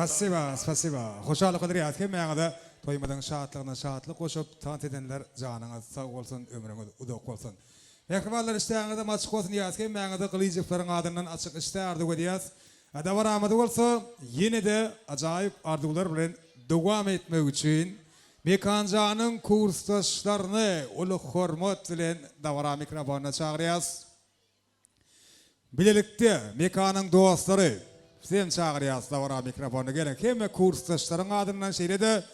Spasiba. Hoşçakalın Riyaz. Hem de toymadan şahatlığına şahatlık koşup tant edenler canınız sağ olsun, ömrünüz uzak olsun. Mehribanlar iştahınızda açık olsun Riyaz. Hem de kılıcıkların adından açık iştahırdı Riyaz. Adavar amadı olsa yine de acayip arzular bilen devam etmek için Mekancanın kursdaşlarını ulu hormat bilen davara mikrofonuna çağırıyaz. Bilelikte mekanın dostları sen çağırıyaz davara mikrofonuna gelin. Hem kursdaşların adından şeyle de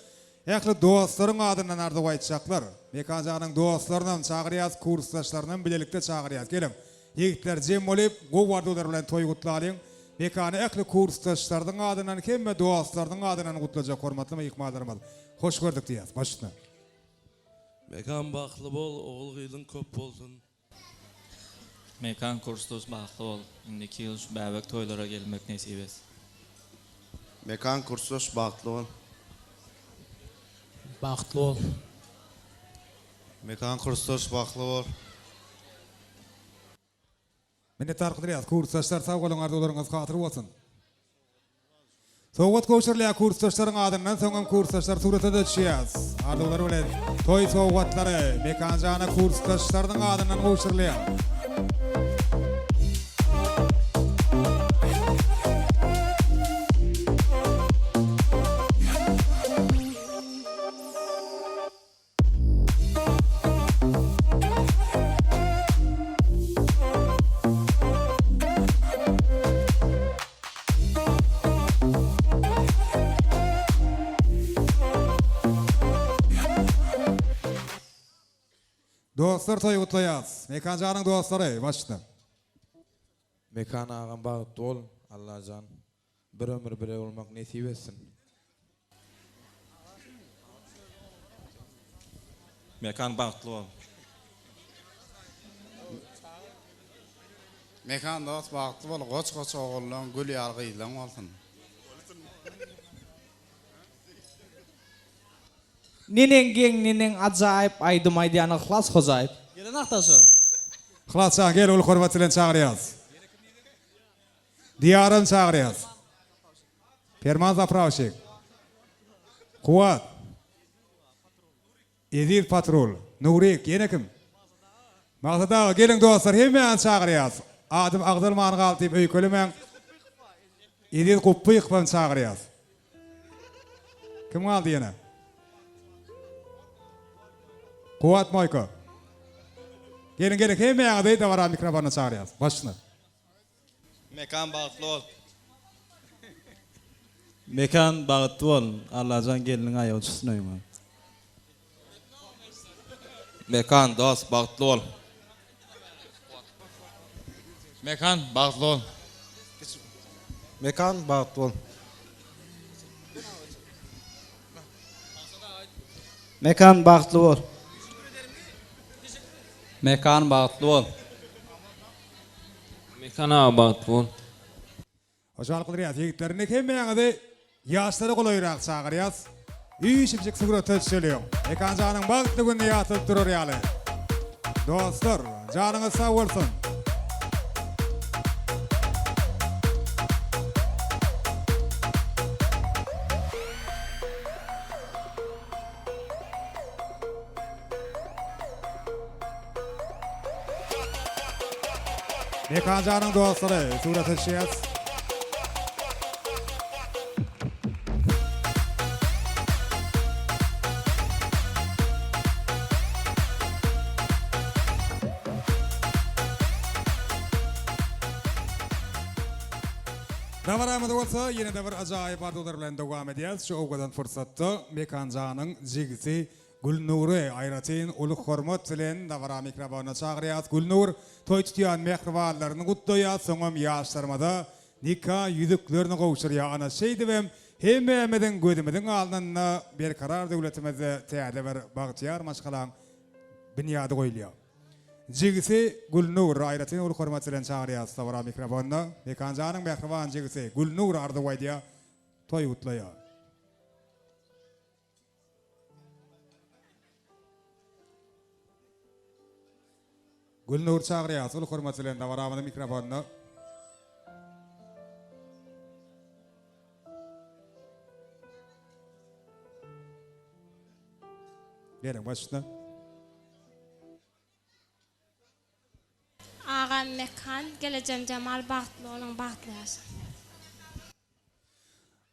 ekli dostların adından ardı aytacaklar. Mekancanın dostlarından çağırıyaz, kursdaşlarından bilelikte çağırıyaz. Gelin. Yigitler cem olup bu vardılar bilen toy kutlayalım. Mekanı ekli kursdaşlarının adından hem dostlarının adından kutlayacak hormatlı yıkmalarımız. Hoş gördük diyaz. Başına. Mekan baklı bol, oğul gıylın köp olsun. Mekan kursdos baklı ol. İndiki yıl şu bebek toylara gelmek nasip etsin. Mekan kursos baklı ol. Baklı ol. Mekan kursos baklı ol. Minnettar kıdırıyaz. Kursdaşlar sağ olun arzularınız hatırı olsun. Soğut koşurluya kursdaşların adından soğan kursdaşlar suretine düşüyaz. Arzuları bilen toy soğutları Mekancana kursdaşlarının adından koşurluya. Dostlar toy kutlayaz. Mekancanın dostları başına. Mekan ağam bağıttı ol, Allah can. Bir ömür bire olmak nasip etsin. Mekan bağıtlı ol. Mekan dost bağıtlı ol. Koç oğullan gül yargıylan olsun. Ninen geng ninen acayip aydım aydiyanı hlas hozayip. Gelin ahtası. Hlasçan gel ulu hormatıyla çağırıyaz. Diyarın çağırıyaz. Perman Zapravşik. Kuvat. Edil Patrol. Nurik. Yine kim? Mağzada gelin dostlar hemen çağırıyaz. Adım Ağdırman Galtip öykölümen. Edil Kuppıyık ben çağırıyaz. Kim kaldı yine? Kuvat Moyko. Gelin hemen adayı da var mikrofonuna çağırıyaz. Başına. Mekan bağıtlı ol. Mekan bağıtlı ol. Allah'can gelinin ayağı uçuşsun. Mekan dost bağıtlı ol. Mekan bağıtlı ol. Mekan bağıtlı ol. Mekan bağıtlı ol. Mekan bağıtlı ol. Mekan bağıtlı ol. Hoşçakalın Riyaz. Yigitlerin hemen adı yaşları kolayırak çağırıyaz. Üyüşüpçük sıkıra töz söylüyor. Mekancanın bağıtlı günü yatıp durur yalı. Dostlar, canınız sağ olsun. Mekancanın dostları, surat ışıyaz. Davaramadı olsa yine de bir acayip arzular bilen devam edeceğiz. Şu oğadan fırsatta Mekancanın jigisi Gülnur'u ayratin uluk hormat bilen davara mikrofonuna çağırıyaz. Gülnur toy tutuyan mehribanlarını kutlayaz. Soňam yaşlarmada nikah yüzüklerini kavuşuruyor. Ana şeydivem hemmemeden gözümüzün aldığında bir karar devletimizde teyade bir bağıtıyar maşkalan bünyada koyuluyor. Jigisi Gülnur ayratin uluk hormat bilen çağırıyaz davara mikrofonuna. Mekancanın mehriban jigisi Gülnur ardı koyduya toy kutlayıyor. Gülnur çağırıyaz, ulu hormatıyla davaramada mikrofonunu. Berin başına. Ağam Mekan, geleceğim Cemal Bahtlı olan Bahtlı yaşa.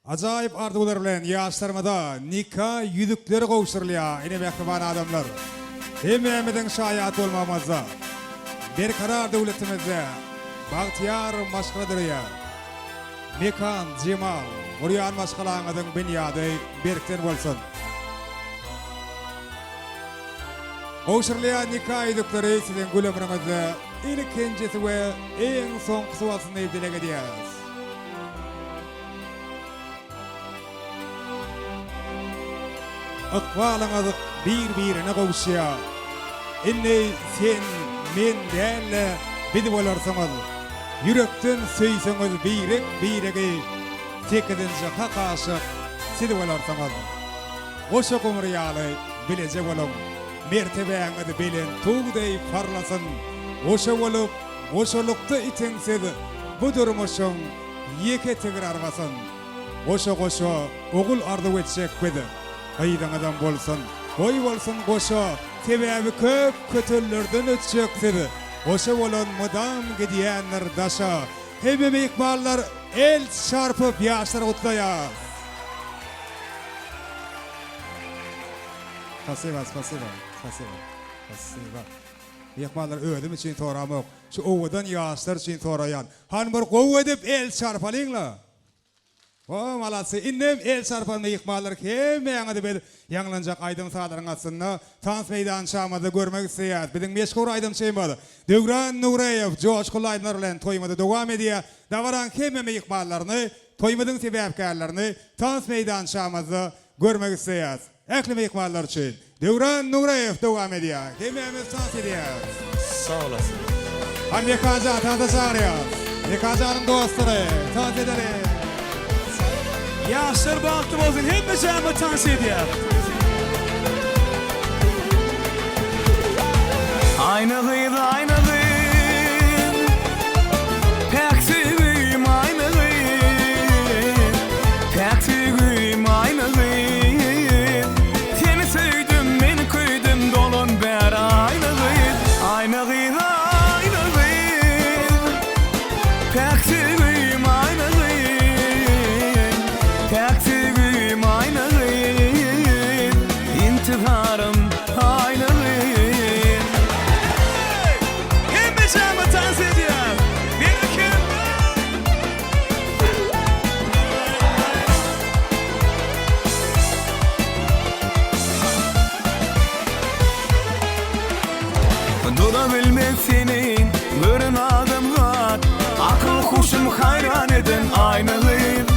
Acayip arzular bilen yaşlarımda nikah yüzükleri kavuşturulya. Yine mehriban adamlar. Hemmemizin şayat olmamazda. Bir karar devletimizde bahtiyar maşkaladır ya. Mekan, Cemal, Uryan maşkalağınızın binyadı birikten bolsun. Kavuşturulya nikah yüzükleri sizin gül ömrünüzde ilkincisi ve en sonkusu olsun deyip dile gidiyoruz. Akvalınız bir-birine kavuşuya. İnne sen men değerle bidi bolarsanız. Yürekten söyseniz birigi 8-nji hak aşık sizi bolarsanız. Oşa kumriyalı bilece bolun. Mertebeğinizi bilen tuğday parlasın. Oşa bolup, oşalukta itinsiz bu durmuşun yeke tekrarmasın. Oşa oğul ardı etşek bedi. Aydan adam bolsun, boy bolsun goşa, sebebi köp kötüllerden ötüşeksiz. Goşa bolun mudam gidiyenler daşa. Hebe ikballar el çarpıp yaşlar utlaya. Spasiba. Ikballar ödüm için toramak. Şu ovadan yaşlar için torayan. Han bir qow edip el çarpalıyla. O malası innem el çarpanma yıkmalar kim yaňydy bel yaňlanjak aýdym sadarın aslında tans meydan şamada görmek isteyýär. Biziň meşhur aýdym şeýmady. Döwran Nureýew joşkul aýdymlar bilen toýmady dowam edýär. Davaran kemme yıkmalarny, toýmadyň sebäpkärlerini tans meydan şamada görmek isteyýär. Äkli yıkmalar üçin Döwran Nureýew dowam edýär. Kemmemiz tans edýär. Sağ olasın. Amerikaja tanta çağırýar. Amerikajanın dostlary tans ederler. Yaşlar bahtlı olsun, hep cema tans edýär. Aynalıydı, Peksigim Peksigim Seni söydüm, beni köydüm, dolun ber aynalıydı. Peksigim Peksigim intiharım aynalıyım. Hem cema tans edýär. Berkin. Dura bilmek senin görün adamlar. Akıl huşum hayran eden aynalıyım.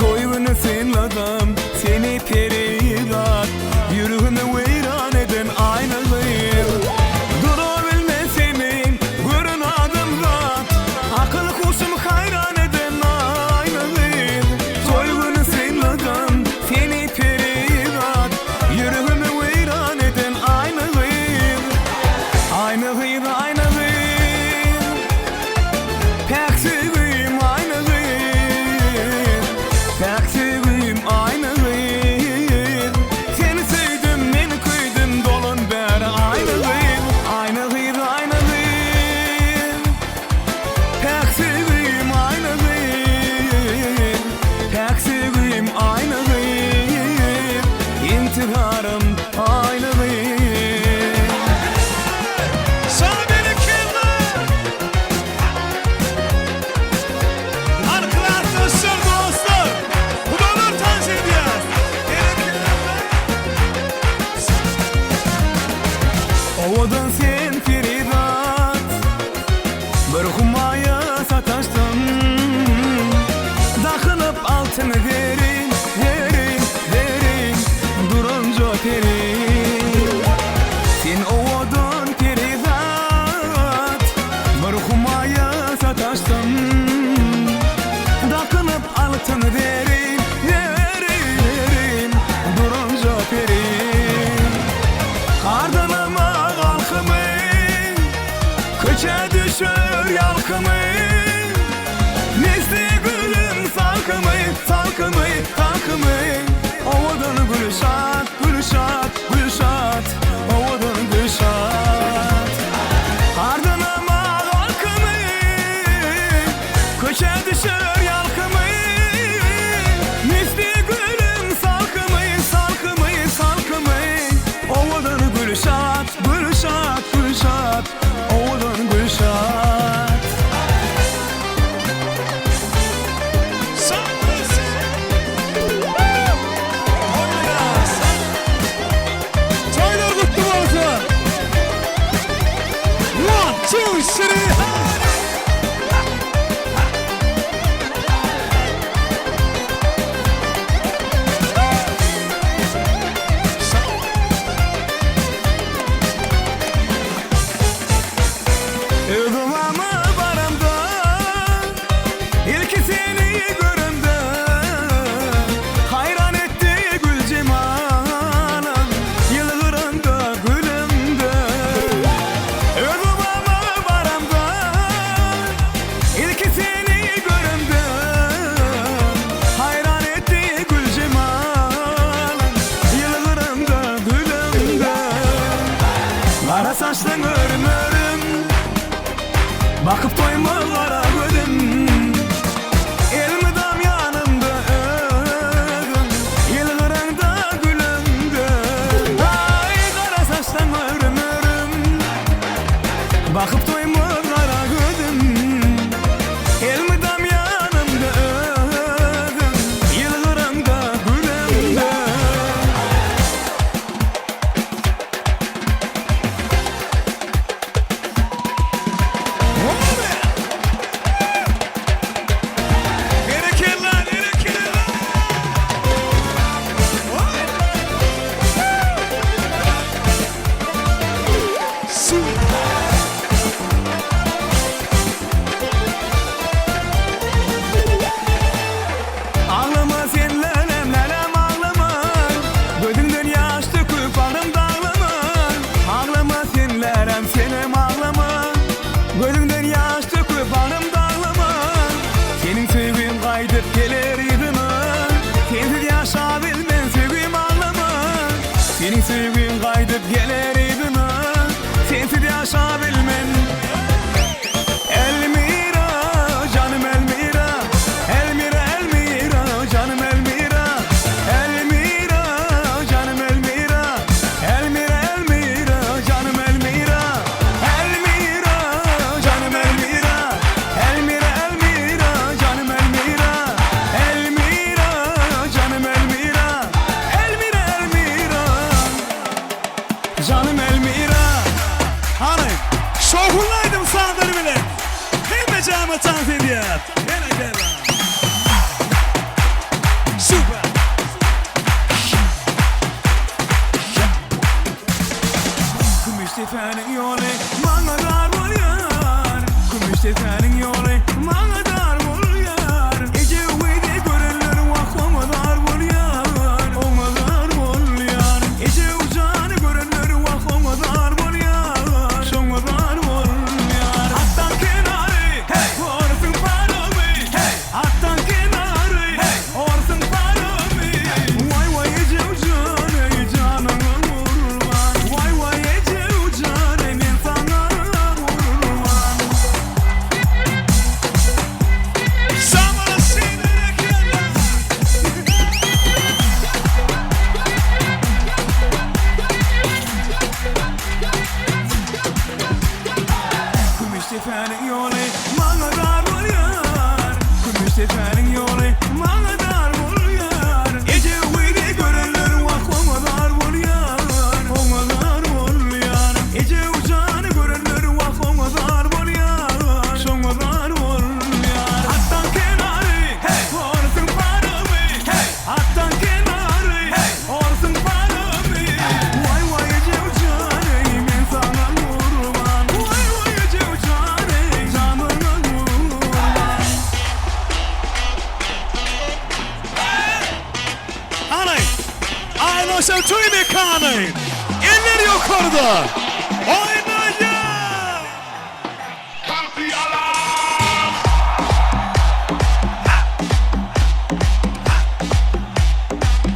Toyunu sinladım, seni perigat. Yüreğini veyran eden aynalıyım. Durabilme senin, görün adımlar. Akıl kuşum hayran eden aynalıyım. Toyunu sinladım, seni perigat. Yüreğini veyran eden aynalıyım. Aynalıyım. Peksigim Peksigim aynalıyım. Seni söydüm, beni köydüm, dolun ber aynalıyım. Peksigim Peksigim intiharım aynalıyım. Sana beni kimler? Arkadaşlar, dostlar, bu da olur tans edýär. Ovadan sen feridat, bir humaya sataşdym. Dakılıp altyny derin, durunca terin. Sen ovadan feridat, bir humaya sataşdym. Dakılıp altyny derin, durunca terin. Kardanıma kalkımı, köçe düşür yalkımı. Nesli gülüm salkımı, Ovadan gülüşat Ödümamı baramda ilk seni görümde hayran etti gül cemalın yılgırında gülümde. Ödümamı baramda ilk seni görümde hayran etti gül cemalın yılgırında gülümde. Kara saçlı örüm bakıp doyma kara gözüm. Elmidam yanımda ögüm yılgırında gülümde. Ay kara saçtan örüm bakıp doyma kara gözüm. Elmidam yanımda ögüm yılgırında gülümde. Ağlama sen lelem lelem ağlama, gözünden yaş döküp ağrım dağlama. Ağlama sen lelem senem ağlama, gözünden yaş döküp ağrım dağlama. Senin sevgin kaydıp gelir idimi, sensiz yaşabilmen sevgim ağlama. Senin sevgin kaydıp gelir idimi, sensiz yaşabilmen. Elmira canım Elmira, Elmira Elmira canım Elmira, Elmira canım Elmira, Elmira Elmira canım Elmira, Elmira canım Elmira, Elmira Elmira canım Elmira, Elmira canım Elmira, Elmira Elmira canım Elmira. Hani şokunlaydım sağdır bile. Hemecame tanfidiyat. Hele gel lan. Süper. Gümüş tefenin yolu bana dar oluyor. Gümüş tefenin yolu bana dar oluyor. Ece uydu görünür vakfama dar oluyor. Ona dar oluyor. Ece ucanı görünür vakfama dar oluyor. Şoma dar oluyor. Attan kenarı orsın paramı. Attan kenarı orsın paramı. Vay vay Ece ucanı canına vurman. Vay vay Ece ucanı ben sana vurman. Samara sinire gelen. Gümüş tefenin yolu bana dar oluyor. Gümüş tefenin yolu bana dar oluyor. Ece uydu görünür vakfama dar oluyor. Ona dar oluyor. Ece ucanı görünür vakfama dar oluyor. Şoma dar oluyor. Attan kenarı orsın paramı. Attan kenarı orsın paramı. Vay vay Ece ucanı ben sana vurman. Vay vay Ece ucanı canına vurman. Anay, aynoşam tüy mekanı. Eller yukarıda. Oynayın.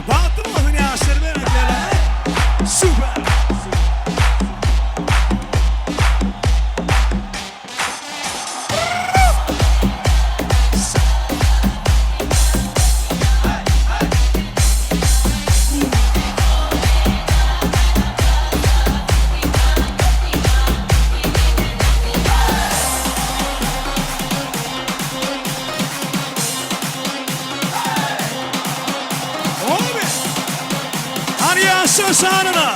Dağıttın mı beni aşırı meraklarına? Süper. Hani yaşa şanına.